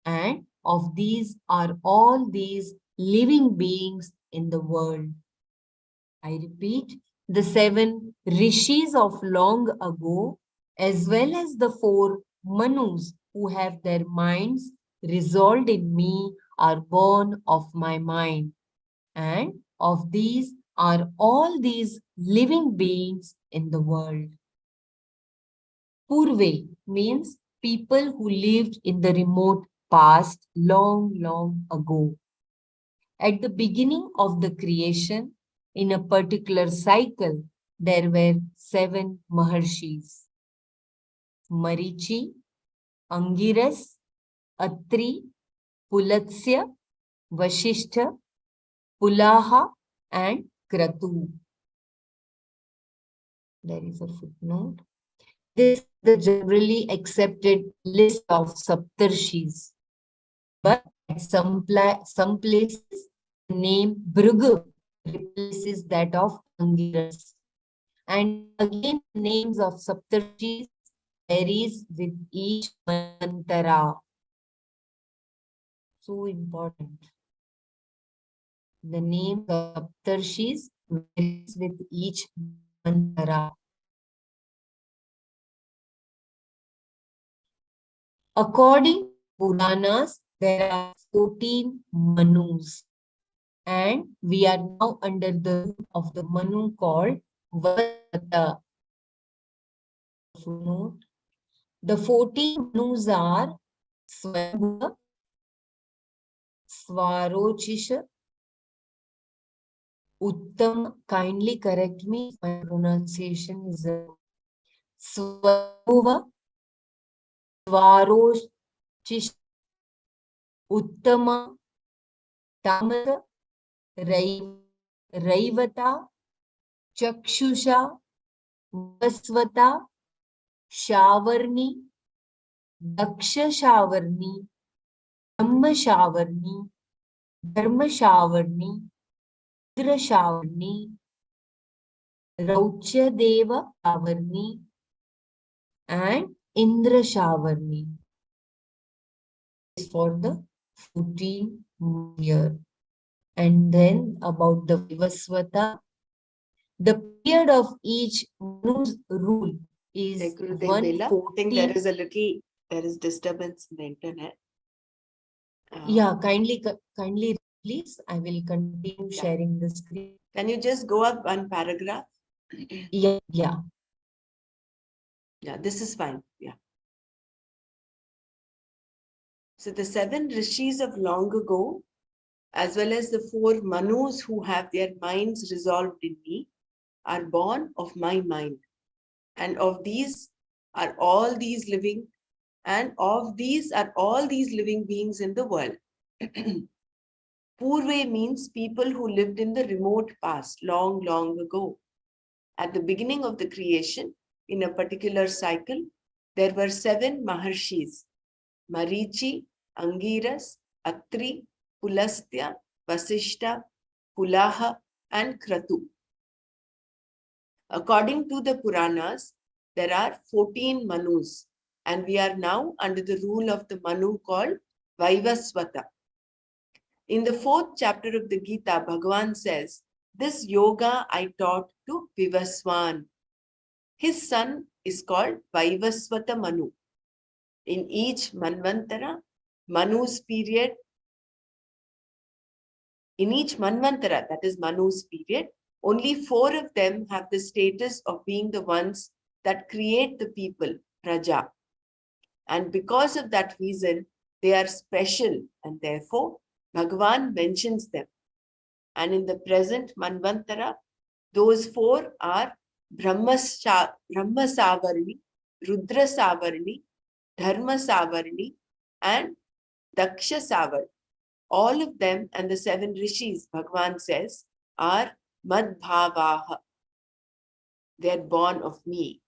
And of these are all these living beings in the world. I repeat, the 7 rishis of long ago, as well as the 4 manus who have their minds resolved in me, are born of my mind. And of these are all these living beings in the world. Purve means people who lived in the remote past long, long ago. At the beginning of the creation, in a particular cycle, there were 7 Maharshis. Marichi, Angiras, Atri, Pulatsya, Vashishtha, Pulaha, and Kratu. There is a footnote. This is the generally accepted list of Saptarshis. But at some places, the name Bhrigu replaces that of Angiras. And again, the names of Saptarshis varies with each Manvantara. So important. The names of Saptarshis varies with each Manvantara. According to Puranas, there are 14 Manus. And we are now under the rule of the Manu called Vasvata. The 14 Manus are Swayambhuva, Swarochisha, Uttam. Kindly correct me if my pronunciation is Swayambhuva, Swarochisha, Uttama, Tamasa, Raivata, Chakshusha, Vasvata, Shavarni, Daksha Shavarni, Brahma Shavarni, Dharma Shavarni, Indra Shavarni, Rauchya Deva Avarni, and Indra Shavarni is for the 14th year. And then about the Vivaswata, the period of each Manu's rule is I think there 140. is there is disturbance in the internet. Yeah, kindly please. I will continue sharing the screen. Can you just go up one paragraph? Yeah. Yeah, this is fine. Yeah. So the 7 rishis of long ago, as well as the 4 Manus who have their minds resolved in me, are born of my mind. And of these are all these living, and of these are all these living beings in the world. Purve means people who lived in the remote past, long, long ago. At the beginning of the creation, in a particular cycle, there were 7 Maharshis: Marichi, Angiras, Atri, Pulastya, Vasishta, Pulaha, and Kratu. According to the Puranas, there are 14 Manus, and we are now under the rule of the Manu called Vaivasvata. In the 4th chapter of the Gita, Bhagavan says, "This yoga I taught to Vivaswan." His son is called Vaivasvata Manu. In each Manvantara, Manu's period, that is Manu's period, only 4 of them have the status of being the ones that create the people, Praja. And because of that reason, they are special, and therefore Bhagavan mentions them. And in the present Manvantara, those 4 are Brahma Savarni, Rudra Savarni, Dharma Savarni, and Daksha Savarni. All of them and the 7 rishis, Bhagavan says, are Madbhavaha. They are born of me.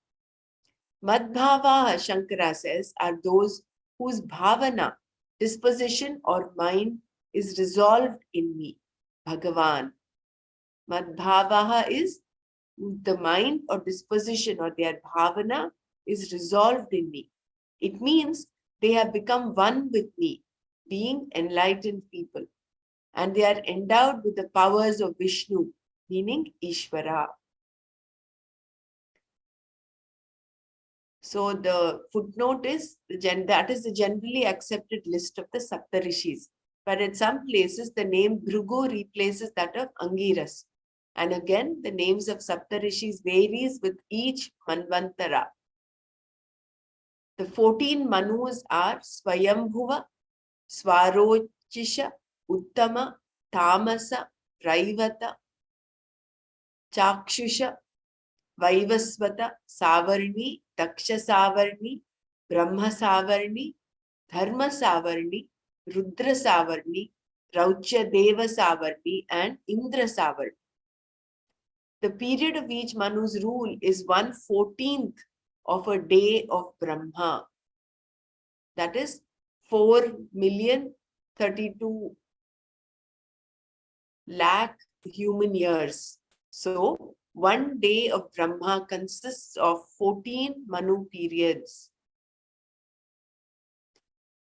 Madbhavaha, Shankara says, are those whose bhavana, disposition or mind is resolved in me, Bhagavan. Madbhavaha is the mind or disposition or their bhavana is resolved in me. It means they have become one with me, being enlightened people. And they are endowed with the powers of Vishnu, meaning Ishvara. So the footnote is, that is the generally accepted list of the Saptarishis. But in some places, the name Bhrigu replaces that of Angiras. And again, the names of Saptarishis varies with each Manvantara. The 14 Manus are Swayambhuva, Swarochisha, Uttama, Tamasa, Raivata, Chakshusha, Vaivasvata, Savarni, Daksha Savarni, Brahma Savarni, Dharma Savarni, Rudra Savarni, Rauchya Deva Savarni, and Indra Savarni. The period of each Manu's rule is 1/14th of a day of Brahma. That is 4,032,00,000 human years. So, one day of Brahma consists of 14 Manu periods.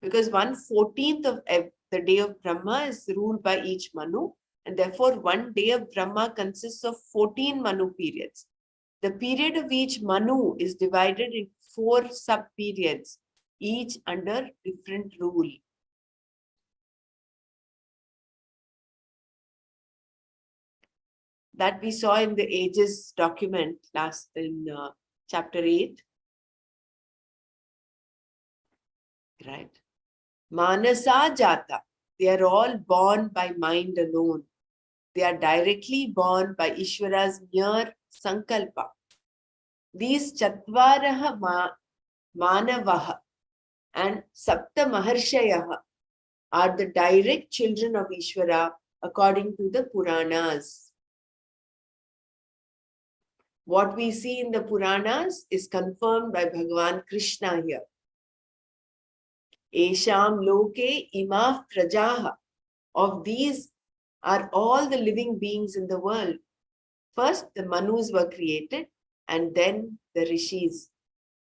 Because 1/14th of the day of Brahma is ruled by each Manu, and therefore one day of Brahma consists of 14 Manu periods. The period of each Manu is divided in 4 sub-periods, each under different rule. That we saw in the Ages document last in chapter 8. Right. Manasa Jata. They are all born by mind alone. They are directly born by Ishvara's mere sankalpa. These Chatvaraha Manavaha and Sapta Maharshayaha are the direct children of Ishvara according to the Puranas. What we see in the Puranas is confirmed by Bhagavan Krishna here. Esham loke imah prajaha. Of these are all the living beings in the world. First, the Manus were created, and then the Rishis.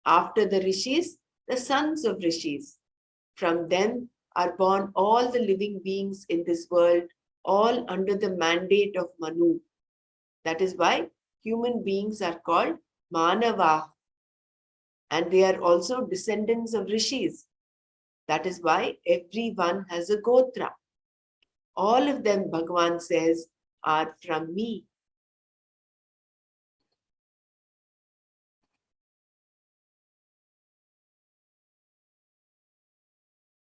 After the Rishis, the sons of Rishis. From them are born all the living beings in this world, all under the mandate of Manu. That is why human beings are called Manava, and they are also descendants of Rishis. That is why everyone has a Gotra. All of them, Bhagavan says, are from me.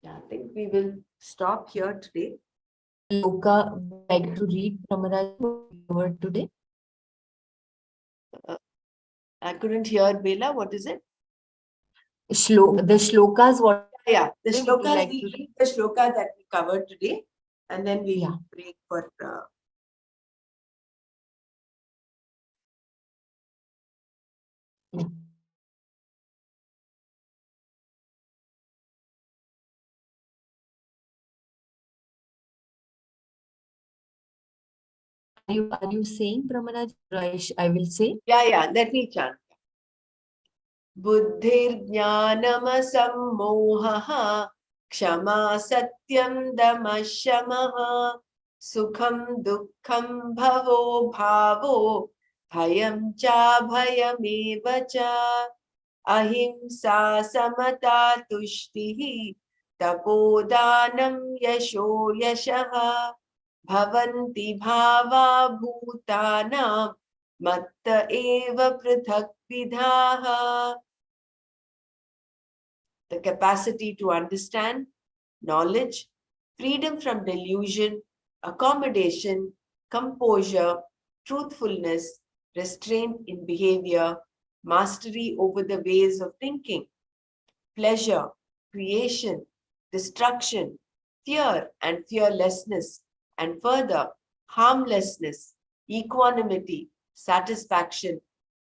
Yeah, I think we will stop here today. Loka, would you like to read Pramaraji what we covered today? I couldn't hear, Bela. What is it? The shlokas, what? Yeah, the Would you shlokas, like we to read the shloka that we covered today, and then we break for Are you saying Pramaraji? I will say. Yeah, let me chant. बुद्धिर्ज्ञानमसम्मोहः क्षमा सत्यं दमः शमः सुखं दुःखं भवो भावो भयं चाभयमेव च अहिंसा समता तुष्टिः तपोदानं यशो यशः भवन्ति भावा भूतानां मत्त एव पृथक् विधाः. The capacity to understand, knowledge, freedom from delusion, accommodation, composure, truthfulness, restraint in behavior, mastery over the ways of thinking, pleasure, creation, destruction, fear and fearlessness, and further, harmlessness, equanimity, satisfaction,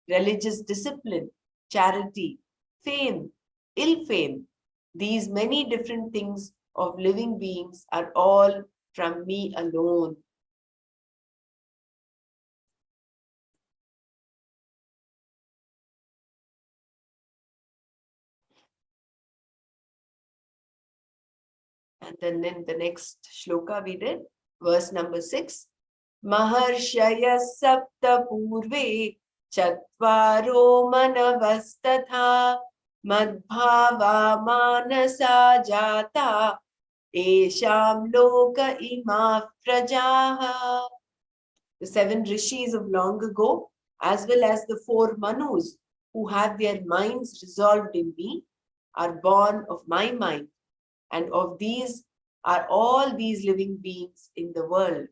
religious discipline, charity, fame, ill fame, these many different things of living beings are all from me alone. And then in the next shloka we did, verse number 6. Maharshaya sapta purve chatvaro manavastatha madbhava manasa jata esham loka ima prajaha. The 7 rishis of long ago, as well as the 4 manus who have their minds resolved in me, are born of my mind, and of these are all these living beings in the world.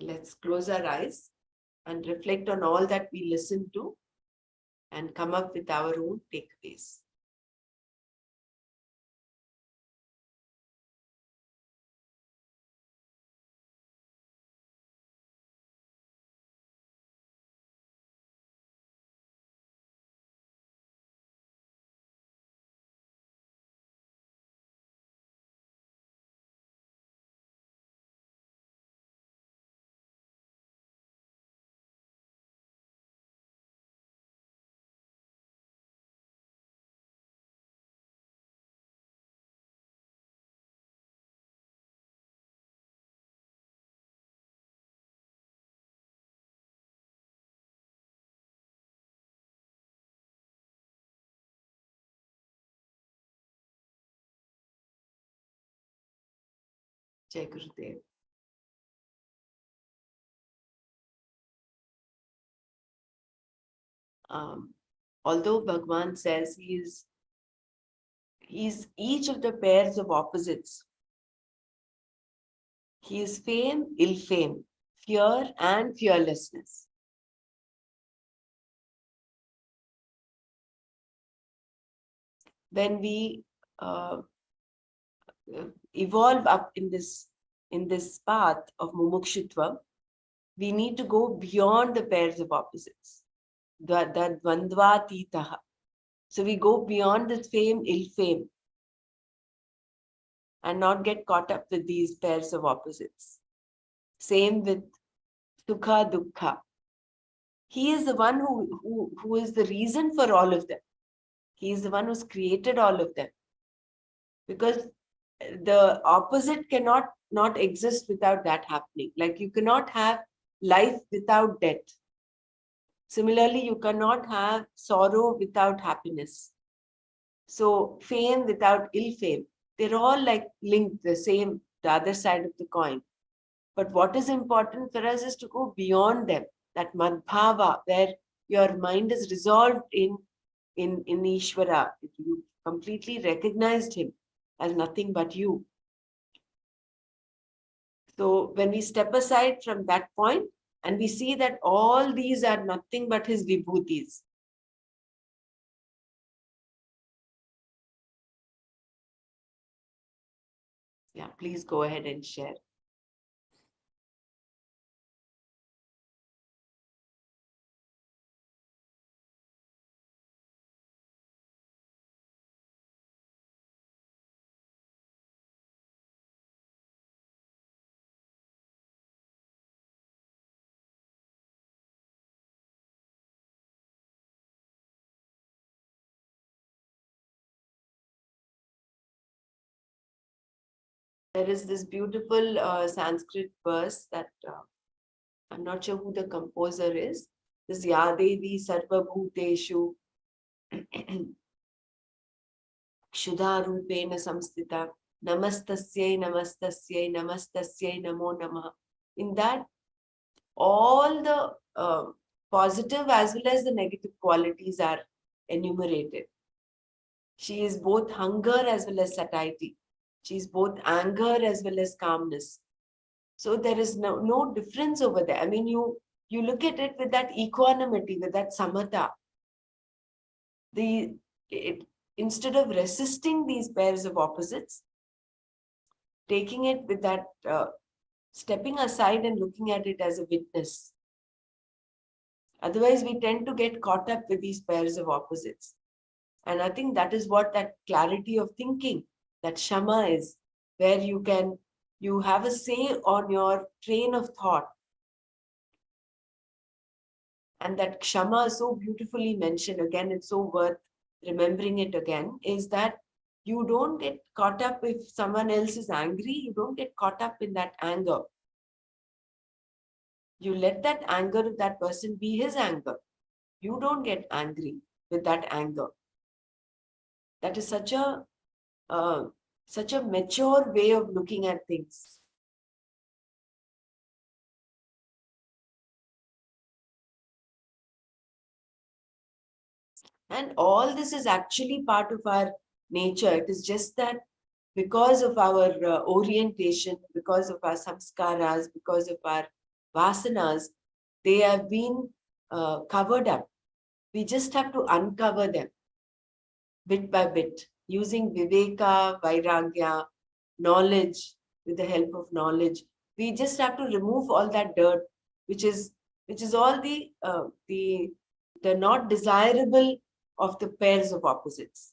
Let's close our eyes and reflect on all that we listened to and come up with our own takeaways. Jai Gurudev. Although Bhagwan says he is each of the pairs of opposites. He is fame, ill fame, fear and fearlessness. When we evolve up in this path of mumukshutva, we need to go beyond the pairs of opposites. That dvandvatitaha. So we go beyond this fame, ill fame, and not get caught up with these pairs of opposites. Same with Sukha, Dukkha. He is the one who is the reason for all of them. He is the one who's created all of them. Because the opposite cannot not exist without that happening. Like you cannot have life without death. Similarly, you cannot have sorrow without happiness. So fame without ill fame. They're all like linked, the same, the other side of the coin. But what is important for us is to go beyond them, that madbhava, where your mind is resolved in Ishvara. You completely recognized him as nothing but you. So when we step aside from that point and we see that all these are nothing but his vibhutis. Yeah, please go ahead and share. There is this beautiful Sanskrit verse that I'm not sure who the composer is. This Yadevi Sarva Bhuteshu Kshudha Rupena Samstita Namastasyai Namastasyai Namastasyai Namo Namah. In that, all the positive as well as the negative qualities are enumerated. She is both hunger as well as satiety. She is both anger as well as calmness. So there is no difference over there. I mean, you look at it with that equanimity, with that samatha. Instead of resisting these pairs of opposites, taking it with that, stepping aside and looking at it as a witness. Otherwise, we tend to get caught up with these pairs of opposites. And I think that is what that clarity of thinking, that shama is, where you have a say on your train of thought. And that kshama is so beautifully mentioned, again, it's so worth remembering it again, is that you don't get caught up if someone else is angry, you don't get caught up in that anger. You let that anger of that person be his anger. You don't get angry with that anger. That is such a mature way of looking at things. And all this is actually part of our nature. It is just that because of our orientation, because of our samskaras, because of our vasanas, they have been covered up. We just have to uncover them bit by bit, using viveka, vairagya, knowledge, with the help of knowledge. We just have to remove all that dirt, which is all the not desirable of the pairs of opposites.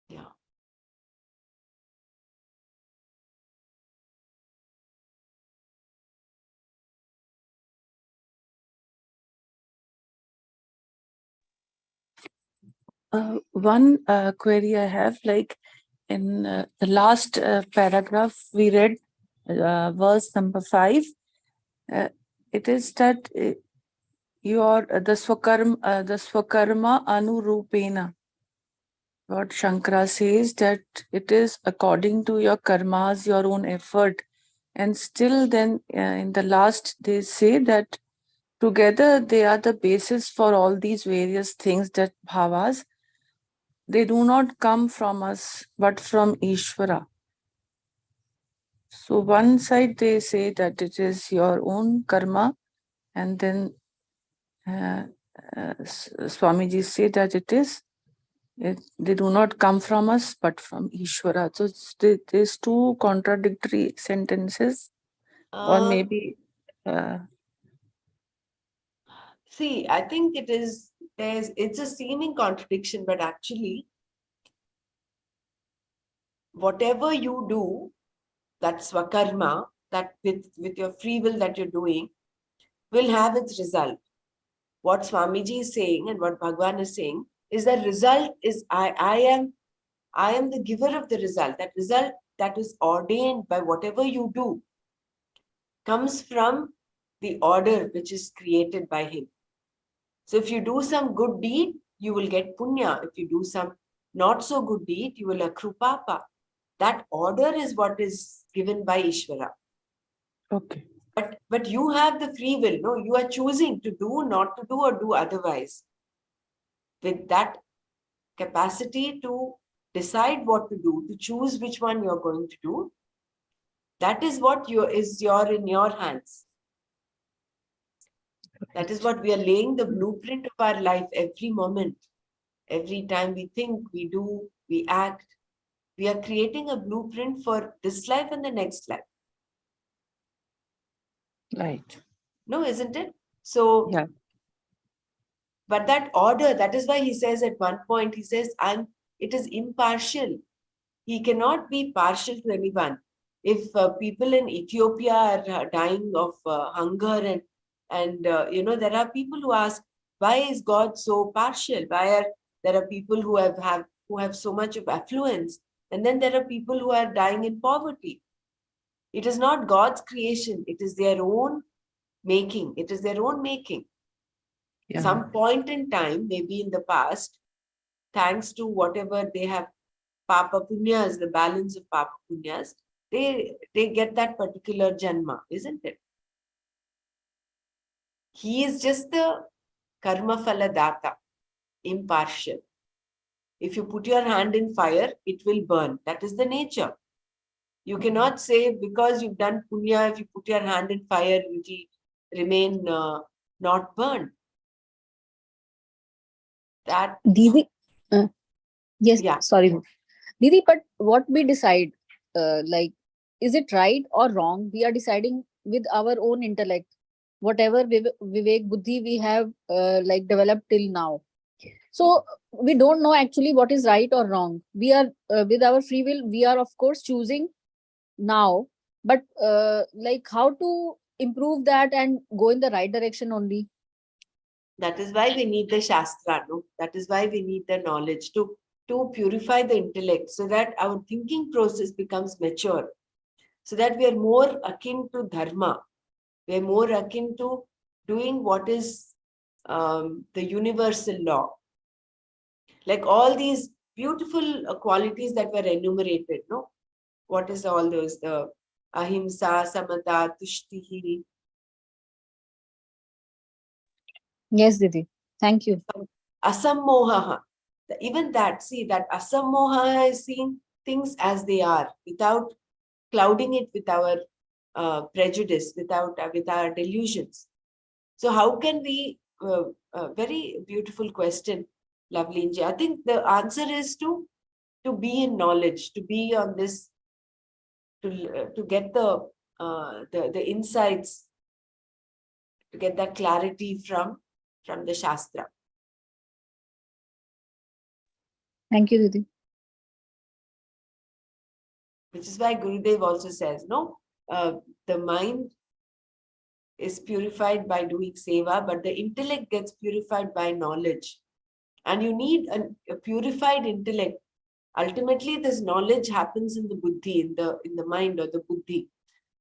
Yeah. One query I have, like in the last paragraph we read, verse number 5, it is that the swakarma anurupena. Lord Shankara says that it is according to your karmas, your own effort. And still then in the last they say that together they are the basis for all these various things, that bhavas. They do not come from us, but from Ishvara. So one side they say that it is your own karma, and then Swamiji say that they do not come from us, but from Ishvara. So there's two contradictory sentences, or maybe. See, I think it's a seeming contradiction, but actually, whatever you do, that swakarma, that with your free will that you're doing, will have its result. What Swamiji is saying and what Bhagwan is saying is that result is I am the giver of the result. That result that is ordained by whatever you do comes from the order which is created by him. So if you do some good deed, you will get punya. If you do some not so good deed, you will accrue papa. That order is what is given by Ishvara. Okay. But you have the free will. No, you are choosing to do, not to do, or do otherwise. With that capacity to decide what to do, to choose which one you're going to do, that is what is in your hands. That is what we are laying the blueprint of our life every moment. Every time we think, we do, we act, we are creating a blueprint for this life and the next life. Right. No, isn't it? So, yeah. But that order, that is why he says at one point, he says, it is impartial. He cannot be partial to anyone. If people in Ethiopia are dying of hunger and there are people who ask, why is God so partial? There are people who have so much of affluence, and then there are people who are dying in poverty. It is not God's creation. It is their own making. It is their own making. Yeah. Some point in time, maybe in the past, thanks to whatever they have, Papa Punyas, the balance of Papa Punyas, they get that particular Janma, isn't it? He is just the Karma Phala Data, impartial. If you put your hand in fire, it will burn. That is the nature. You cannot say because you've done Punya, if you put your hand in fire, it will remain not burned. That Didi, yes, yeah. sorry, Didi, but what we decide, like, is it right or wrong? We are deciding with our own intellect, whatever Vivek Buddhi we have like developed till now. So we don't know actually what is right or wrong. We are with our free will, we are of course choosing now, but like how to improve that and go in the right direction only. That is why we need the Shastra, no? That is why we need the knowledge to purify the intellect so that our thinking process becomes mature, so that we are more akin to Dharma. We are more akin to doing what is the universal law. Like all these beautiful qualities that were enumerated, no? What is all those? The ahimsa, samata, tushtihi, Yes, Didi. Thank you. asammoha. Even that, see, that asammoha is seeing things as they are without clouding it with our prejudice, with our delusions. So how can we, very beautiful question, lovely Inji. I think the answer is to be in knowledge, to be on this, to get the insights, to get that clarity from the Shastra. Thank you, Didi. Which is why Gurudev also says, no, the mind is purified by doing seva, but the intellect gets purified by knowledge. And you need a purified intellect. Ultimately, this knowledge happens in the buddhi, in the mind or the buddhi.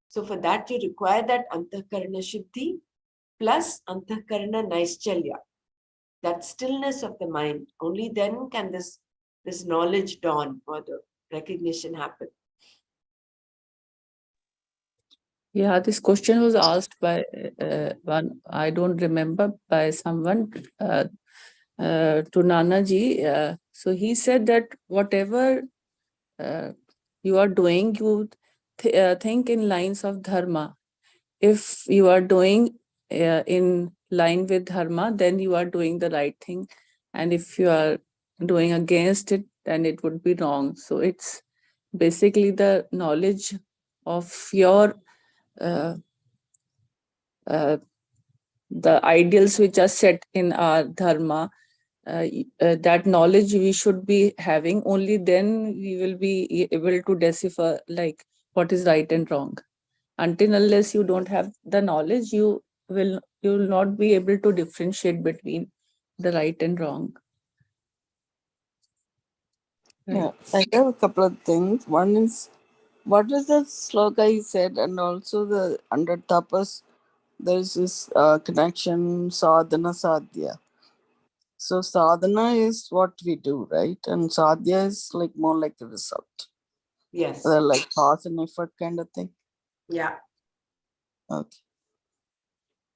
So for that, you require that antahkarana shuddhi plus antahkarana naischalya, that stillness of the mind. Only then can this knowledge dawn or the recognition happen. Yeah, this question was asked by one, I don't remember, by someone to Nana ji. So he said that whatever you are doing, you think in lines of dharma. If you are doing in line with dharma, then you are doing the right thing. And if you are doing against it, then it would be wrong. So it's basically the knowledge of your the ideals which are set in our dharma, that knowledge we should be having. Only then we will be able to decipher like what is right and wrong. Until unless you don't have the knowledge, you will not be able to differentiate between the right and wrong. Yeah, I have a couple of things. One is, what is the sloka he said, and also the under tapas, there is this connection sadhana sadhya. So sadhana is what we do, right? And sadhya is like more like a result. Yes. They're like cause and effort kind of thing. Yeah. Okay.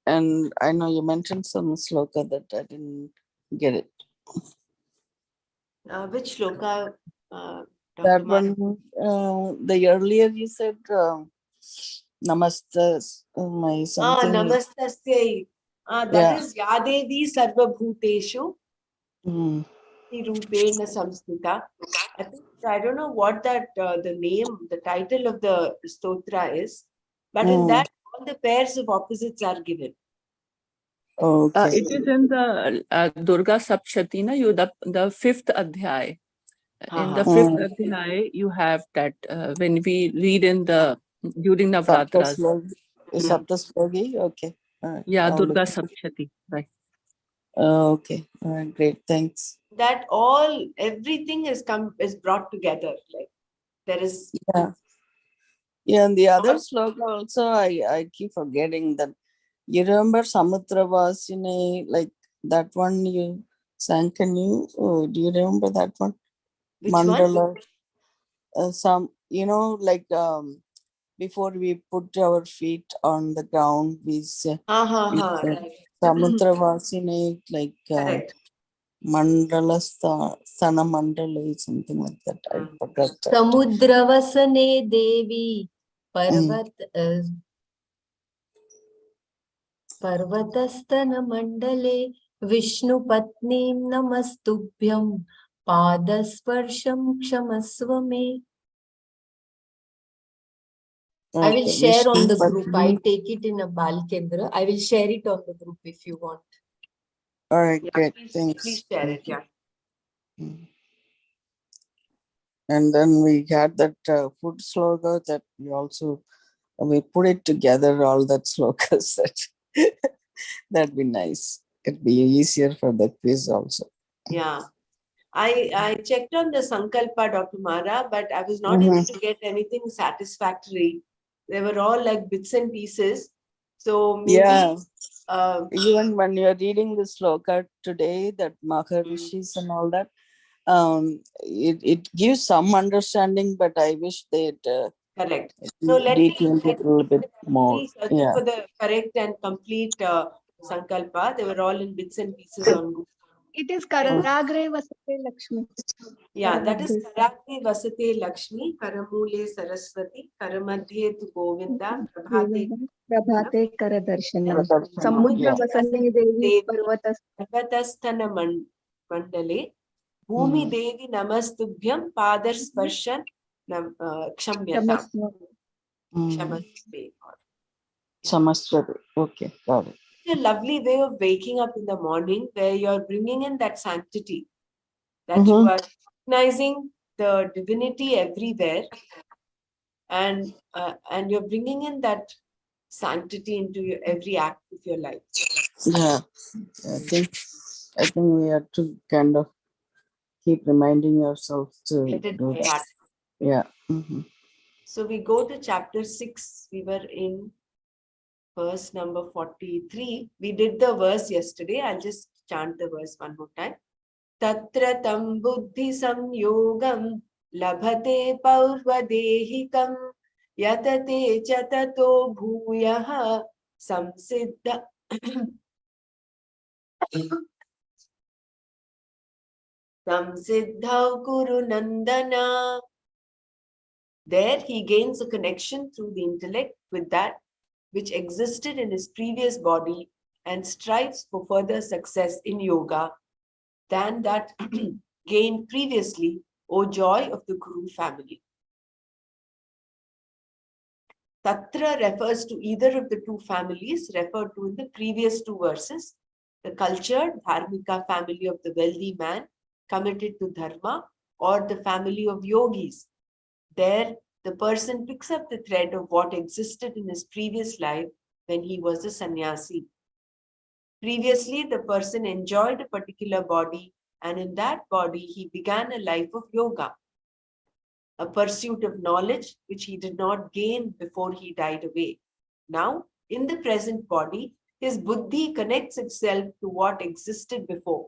And I know you mentioned some sloka that I didn't get it. Which shloka? That Dr. one, the earlier you said, namaste, my something. Namastasyai. That is Yadevi Sarvabhuteshu Mm. Rupena Samskrita. I don't know what that the name, the title of the stotra is, but in that all the pairs of opposites are given. Okay. It is in the Durga Saptshati, the fifth adhyay. In the fifth adhyay, you have that when we read in the during Navratras. Saptaslogi, okay. Yeah, Durga Saptshati, right. Okay, great, thanks. That everything is brought together. Like there is. Yeah, and the other sloka also, I keep forgetting that. You remember Samudra Vasine, like that one you sang? Can you, do you remember that one? Which Mandala. one? Like before we put our feet on the ground, we say, Right. Samudra Vasine, like Mandala Sana Mandala, something like that. I forgot that. Samudravasane Devi Parvatastana Mandale Vishnupatnim Namastubhyam Padasparsham Kshamaswame. I will share on the group. I take it in a Balkendra. I will share it on the group if you want. All right, great. Thanks. Please share it, yeah. And then we had that food sloga that we put it together, all that slokas. That'd be nice. It'd be easier for the quiz also. Yeah. I checked on the Sankalpa, Dr. Mara, but I was not able to get anything satisfactory. They were all like bits and pieces. So maybe even when you're reading the sloka today, that Maharishis and all that, it gives some understanding, but I wish they'd correct. So let me it a little bit more. searching for the correct and complete Sankalpa. They were all in bits and pieces on Google. It is Karagre Vasate Lakshmi. Yeah, that is Karagre Vasate Lakshmi, Karamule Saraswati, Karamadhye tu Govinda, Prabhate Karadarshanam. Samudra Vasane Devi Parvatasthana Mandale, Bhumi Devi Namastubhyam Padar Sparshan Kshamyatam. Samaswati. Okay, got it. It's a lovely way of waking up in the morning where you're bringing in that sanctity, that you are recognizing the divinity everywhere, and you're bringing in that sanctity into every act of your life. Yeah, I think we have to kind of keep reminding ourselves to do that. Yeah. So we go to chapter 6. We were in verse number 43. We did the verse yesterday. I'll just chant the verse one more time. Tatra tam buddhi samyogam labhate paurvadehikam yatate chatato bhuyaha samsiddha samsiddhau kuru nandana. There he gains a connection through the intellect with that which existed in his previous body and strives for further success in yoga than that gained previously, O joy of the Guru family. Tatra refers to either of the two families referred to in the previous two verses, the cultured dharmika family of the wealthy man committed to dharma, or the family of yogis. There, the person picks up the thread of what existed in his previous life when he was a sannyasi. Previously, the person enjoyed a particular body, and in that body, he began a life of yoga, a pursuit of knowledge which he did not gain before he died away. Now, in the present body, his buddhi connects itself to what existed before.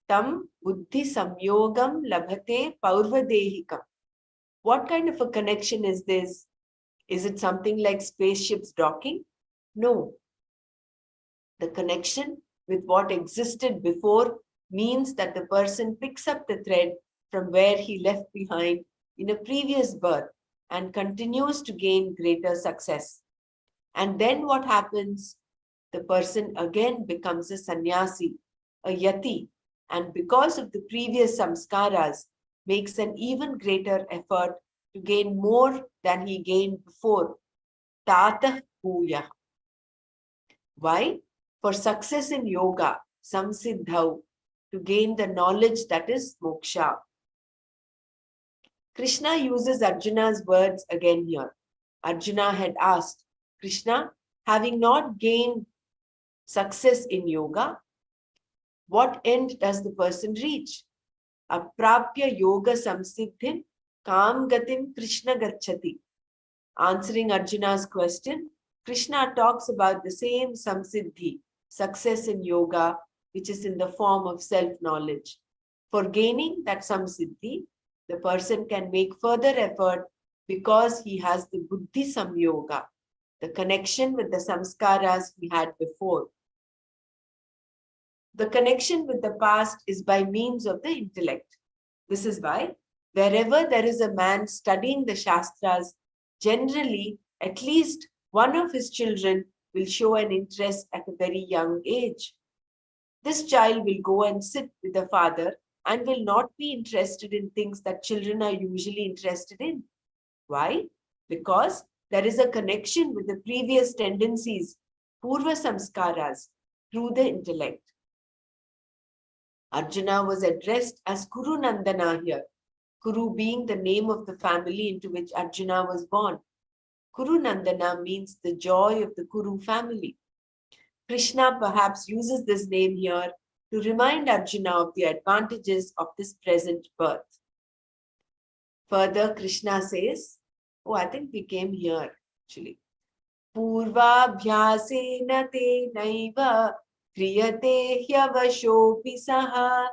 Tam buddhi samyogam labhate paurvadehikam. What kind of a connection is this? Is it something like spaceships docking? No. The connection with what existed before means that the person picks up the thread from where he left behind in a previous birth and continues to gain greater success. And then what happens? The person again becomes a sannyasi, a yati, and because of the previous samskaras, makes an even greater effort to gain more than he gained before. Tatah bhuyah. Why? For success in yoga, samsiddhau, to gain the knowledge that is moksha. Krishna uses Arjuna's words again here. Arjuna had asked, Krishna, having not gained success in yoga, what end does the person reach? Aprapya yoga samsiddhim kam gatim Krishna gacchati. Answering Arjuna's question, Krishna talks about the same samsiddhi, success in yoga, which is in the form of self-knowledge. For gaining that samsiddhi, the person can make further effort because he has the buddhi samyoga, the connection with the samskaras he had before. The connection with the past is by means of the intellect. This is why wherever there is a man studying the Shastras, generally at least one of his children will show an interest at a very young age. This child will go and sit with the father and will not be interested in things that children are usually interested in. Why? Because there is a connection with the previous tendencies, purva samskaras, through the intellect. Arjuna was addressed as Kuru Nandana here, Kuru being the name of the family into which Arjuna was born. Kuru Nandana means the joy of the Kuru family. Krishna perhaps uses this name here to remind Arjuna of the advantages of this present birth. Further, Krishna says, oh, I think we came here actually. Purvabhyasena te naiva kriyate hyavashopi saha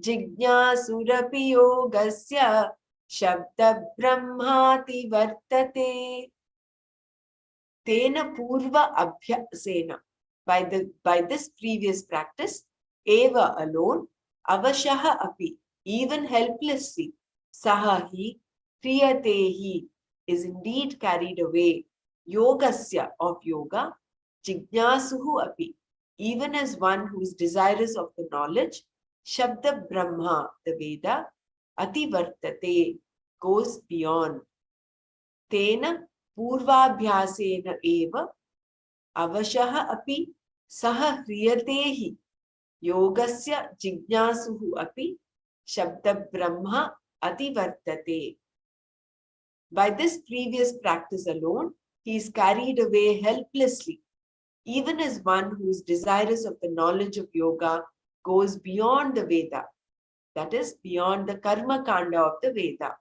jignasurapi yogasya shabda brahmati vartate. Tena purva abhyasena. By this previous practice, eva alone, avashaha api, even helplessly, sahahi, kriyatehi, is indeed carried away, yogasya of yoga, jignasuhu api, even as one who is desirous of the knowledge, shabda brahma, the Veda, ativartate, goes beyond. Tena purvabhyasena eva avashaha api saha hriyate yogasya jignasuhu api shabda brahma ativartate. By this previous practice alone, he is carried away helplessly, even as one who is desirous of the knowledge of yoga goes beyond the Veda, that is, beyond the karma kanda of the Veda.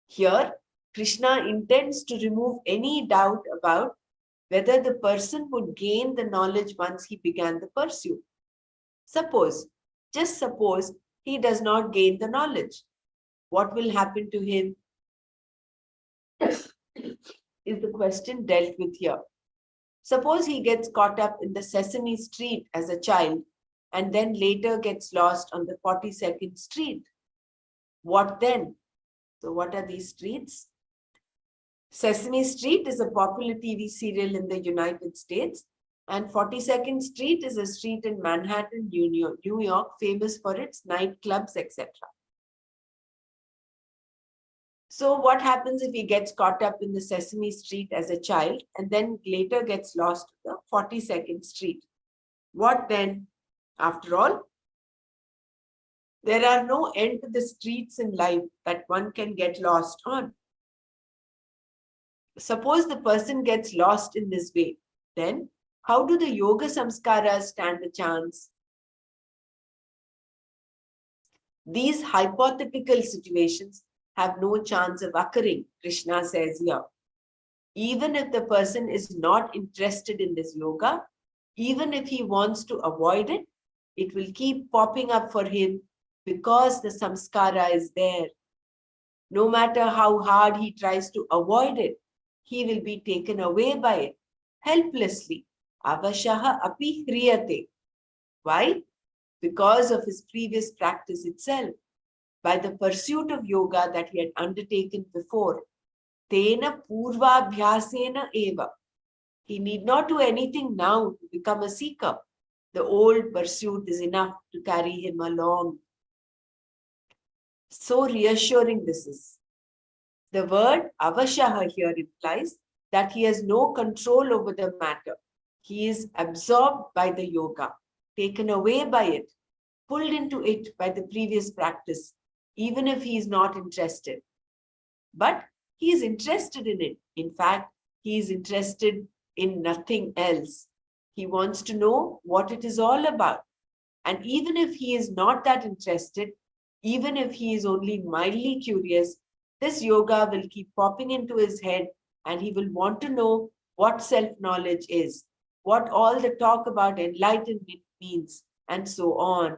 Here, Krishna intends to remove any doubt about whether the person would gain the knowledge once he began the pursuit. Suppose, just suppose, he does not gain the knowledge. What will happen to him? Is the question dealt with here. Suppose he gets caught up in the Sesame Street as a child and then later gets lost on the 42nd Street. What then? So what are these streets? Sesame Street is a popular TV serial in the United States, and 42nd Street is a street in Manhattan, New York, famous for its nightclubs, etc. So what happens if he gets caught up in the Sesame Street as a child and then later gets lost to the 42nd Street? What then? After all, there are no end to the streets in life that one can get lost on. Suppose the person gets lost in this way, then how do the yoga samskaras stand a chance? These hypothetical situations have no chance of occurring, Krishna says here. Even if the person is not interested in this yoga, even if he wants to avoid it, it will keep popping up for him because the samskara is there. No matter how hard he tries to avoid it, he will be taken away by it, helplessly. Avashaha api hriyate. Why? Because of his previous practice itself, by the pursuit of yoga that he had undertaken before. Tena purvabhyasena eva. He need not do anything now to become a seeker. The old pursuit is enough to carry him along. So reassuring this is. The word avashaha here implies that he has no control over the matter. He is absorbed by the yoga, taken away by it, pulled into it by the previous practice, even if he is not interested. But he is interested in it. In fact, he is interested in nothing else. He wants to know what it is all about. And even if he is not that interested, even if he is only mildly curious, this yoga will keep popping into his head and he will want to know what self-knowledge is, what all the talk about enlightenment means, and so on.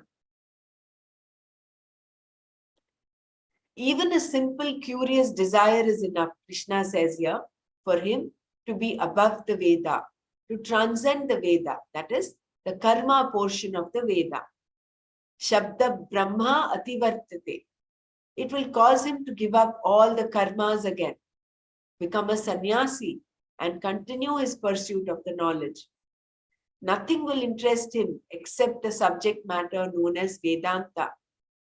Even a simple curious desire is enough, Krishna says here, for him to be above the Veda, to transcend the Veda, that is, the karma portion of the Veda. Shabda Brahma Ativartate. It will cause him to give up all the karmas again, become a sannyasi, and continue his pursuit of the knowledge. Nothing will interest him except the subject matter known as Vedanta.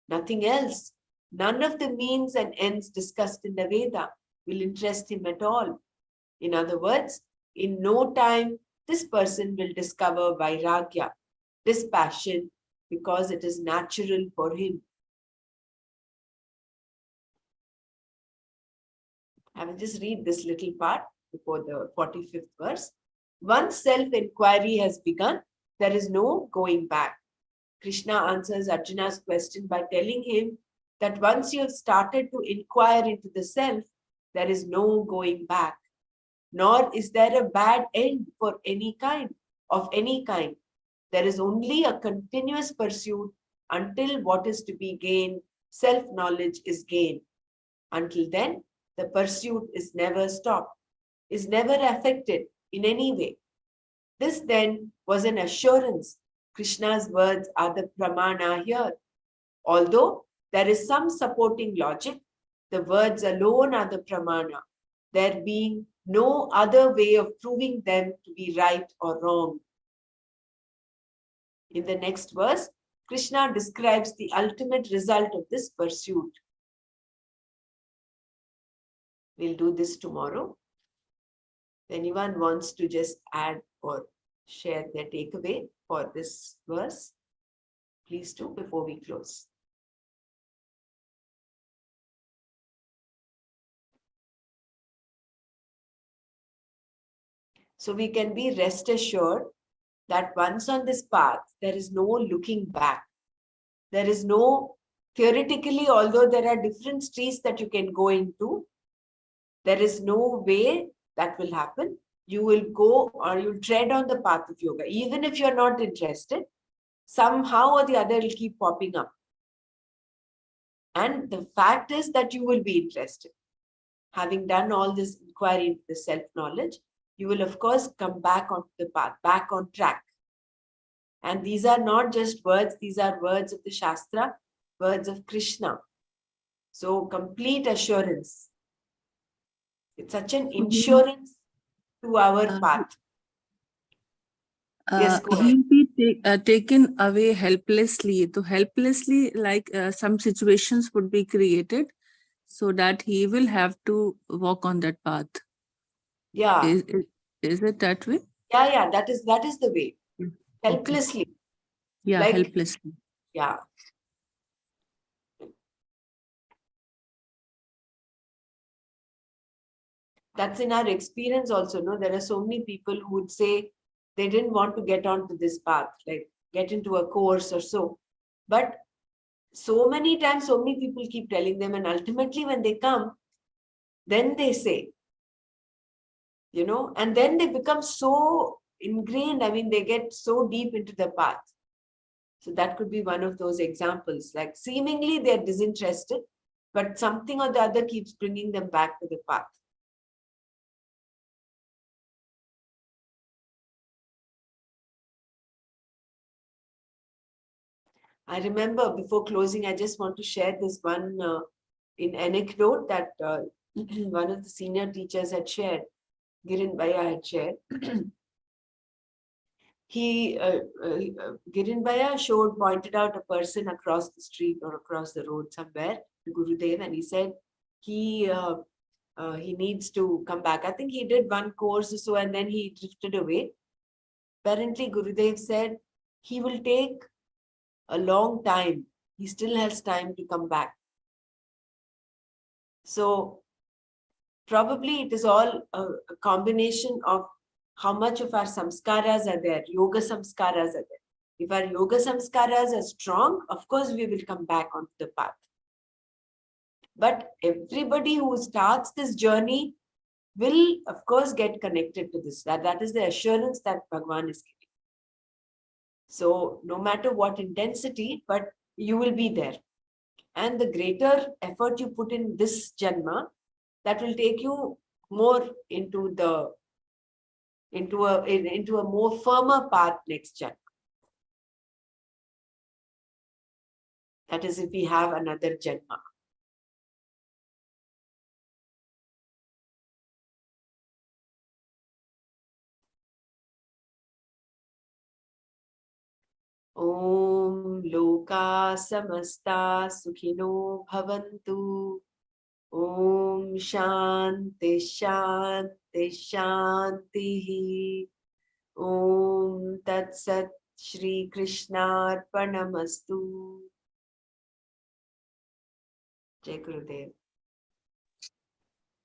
Nothing else. None of the means and ends discussed in the Veda will interest him at all. In other words, in no time, this person will discover vairagya, dispassion, because it is natural for him. I will just read this little part before the 45th verse. Once self-inquiry has begun, there is no going back. Krishna answers Arjuna's question by telling him that once you have started to inquire into the self, there is no going back. Nor is there a bad end for any kind, of any kind. There is only a continuous pursuit until what is to be gained, self-knowledge, is gained. Until then, the pursuit is never stopped, is never affected in any way. This then was an assurance. Krishna's words are the pramana here. Although there is some supporting logic, the words alone are the pramana, there being no other way of proving them to be right or wrong. In the next verse, Krishna describes the ultimate result of this pursuit. We'll do this tomorrow. If anyone wants to just add or share their takeaway for this verse, please do before we close. So we can be rest assured that once on this path, there is no looking back. There is no, theoretically, although there are different streets that you can go into, there is no way that will happen. You will go or you'll tread on the path of yoga. Even if you're not interested, somehow or the other it will keep popping up. And the fact is that you will be interested. Having done all this inquiry into the self-knowledge, you will of course come back onto the path, back on track. And these are not just words, these are words of the Shastra, words of Krishna. So complete assurance. It's such an insurance to our path. Yes, go ahead. He'll be taken away helplessly. So helplessly, like some situations would be created so that he will have to walk on that path. Yeah. Is it that way? Yeah, that is the way. helplessly. Okay. Yeah, like, helplessly. Yeah. That's in our experience also, no? There are so many people who would say they didn't want to get onto this path, like get into a course or so. But so many times, so many people keep telling them, and ultimately when they come, then they say, and then they become so ingrained. I mean, they get so deep into the path. So that could be one of those examples. Like seemingly they're disinterested, but something or the other keeps bringing them back to the path. I remember before closing, I just want to share this one in anecdote that one of the senior teachers had shared, Girin Bhaiya had shared. Girin Bhaiya pointed out a person across the street or across the road somewhere to Gurudev, and he said he needs to come back. I think he did one course or so, and then he drifted away. Apparently, Gurudev said he will take a long time. He still has time to come back. So probably it is all a combination of how much of our samskaras are there, yoga samskaras are there. If our yoga samskaras are strong, of course we will come back onto the path. But everybody who starts this journey will, of course, get connected to this. That is the assurance that Bhagavan is giving. So no matter what intensity, but you will be there. And the greater effort you put in this janma, that will take you more into a more firmer path next janma. That is, if we have another janma. Om Loka Samasta Sukhino Bhavantu. Om Shanti Shanti Shanti. Om Tat Sat Shri Krishna Arpanamastu. Jai Gurudev.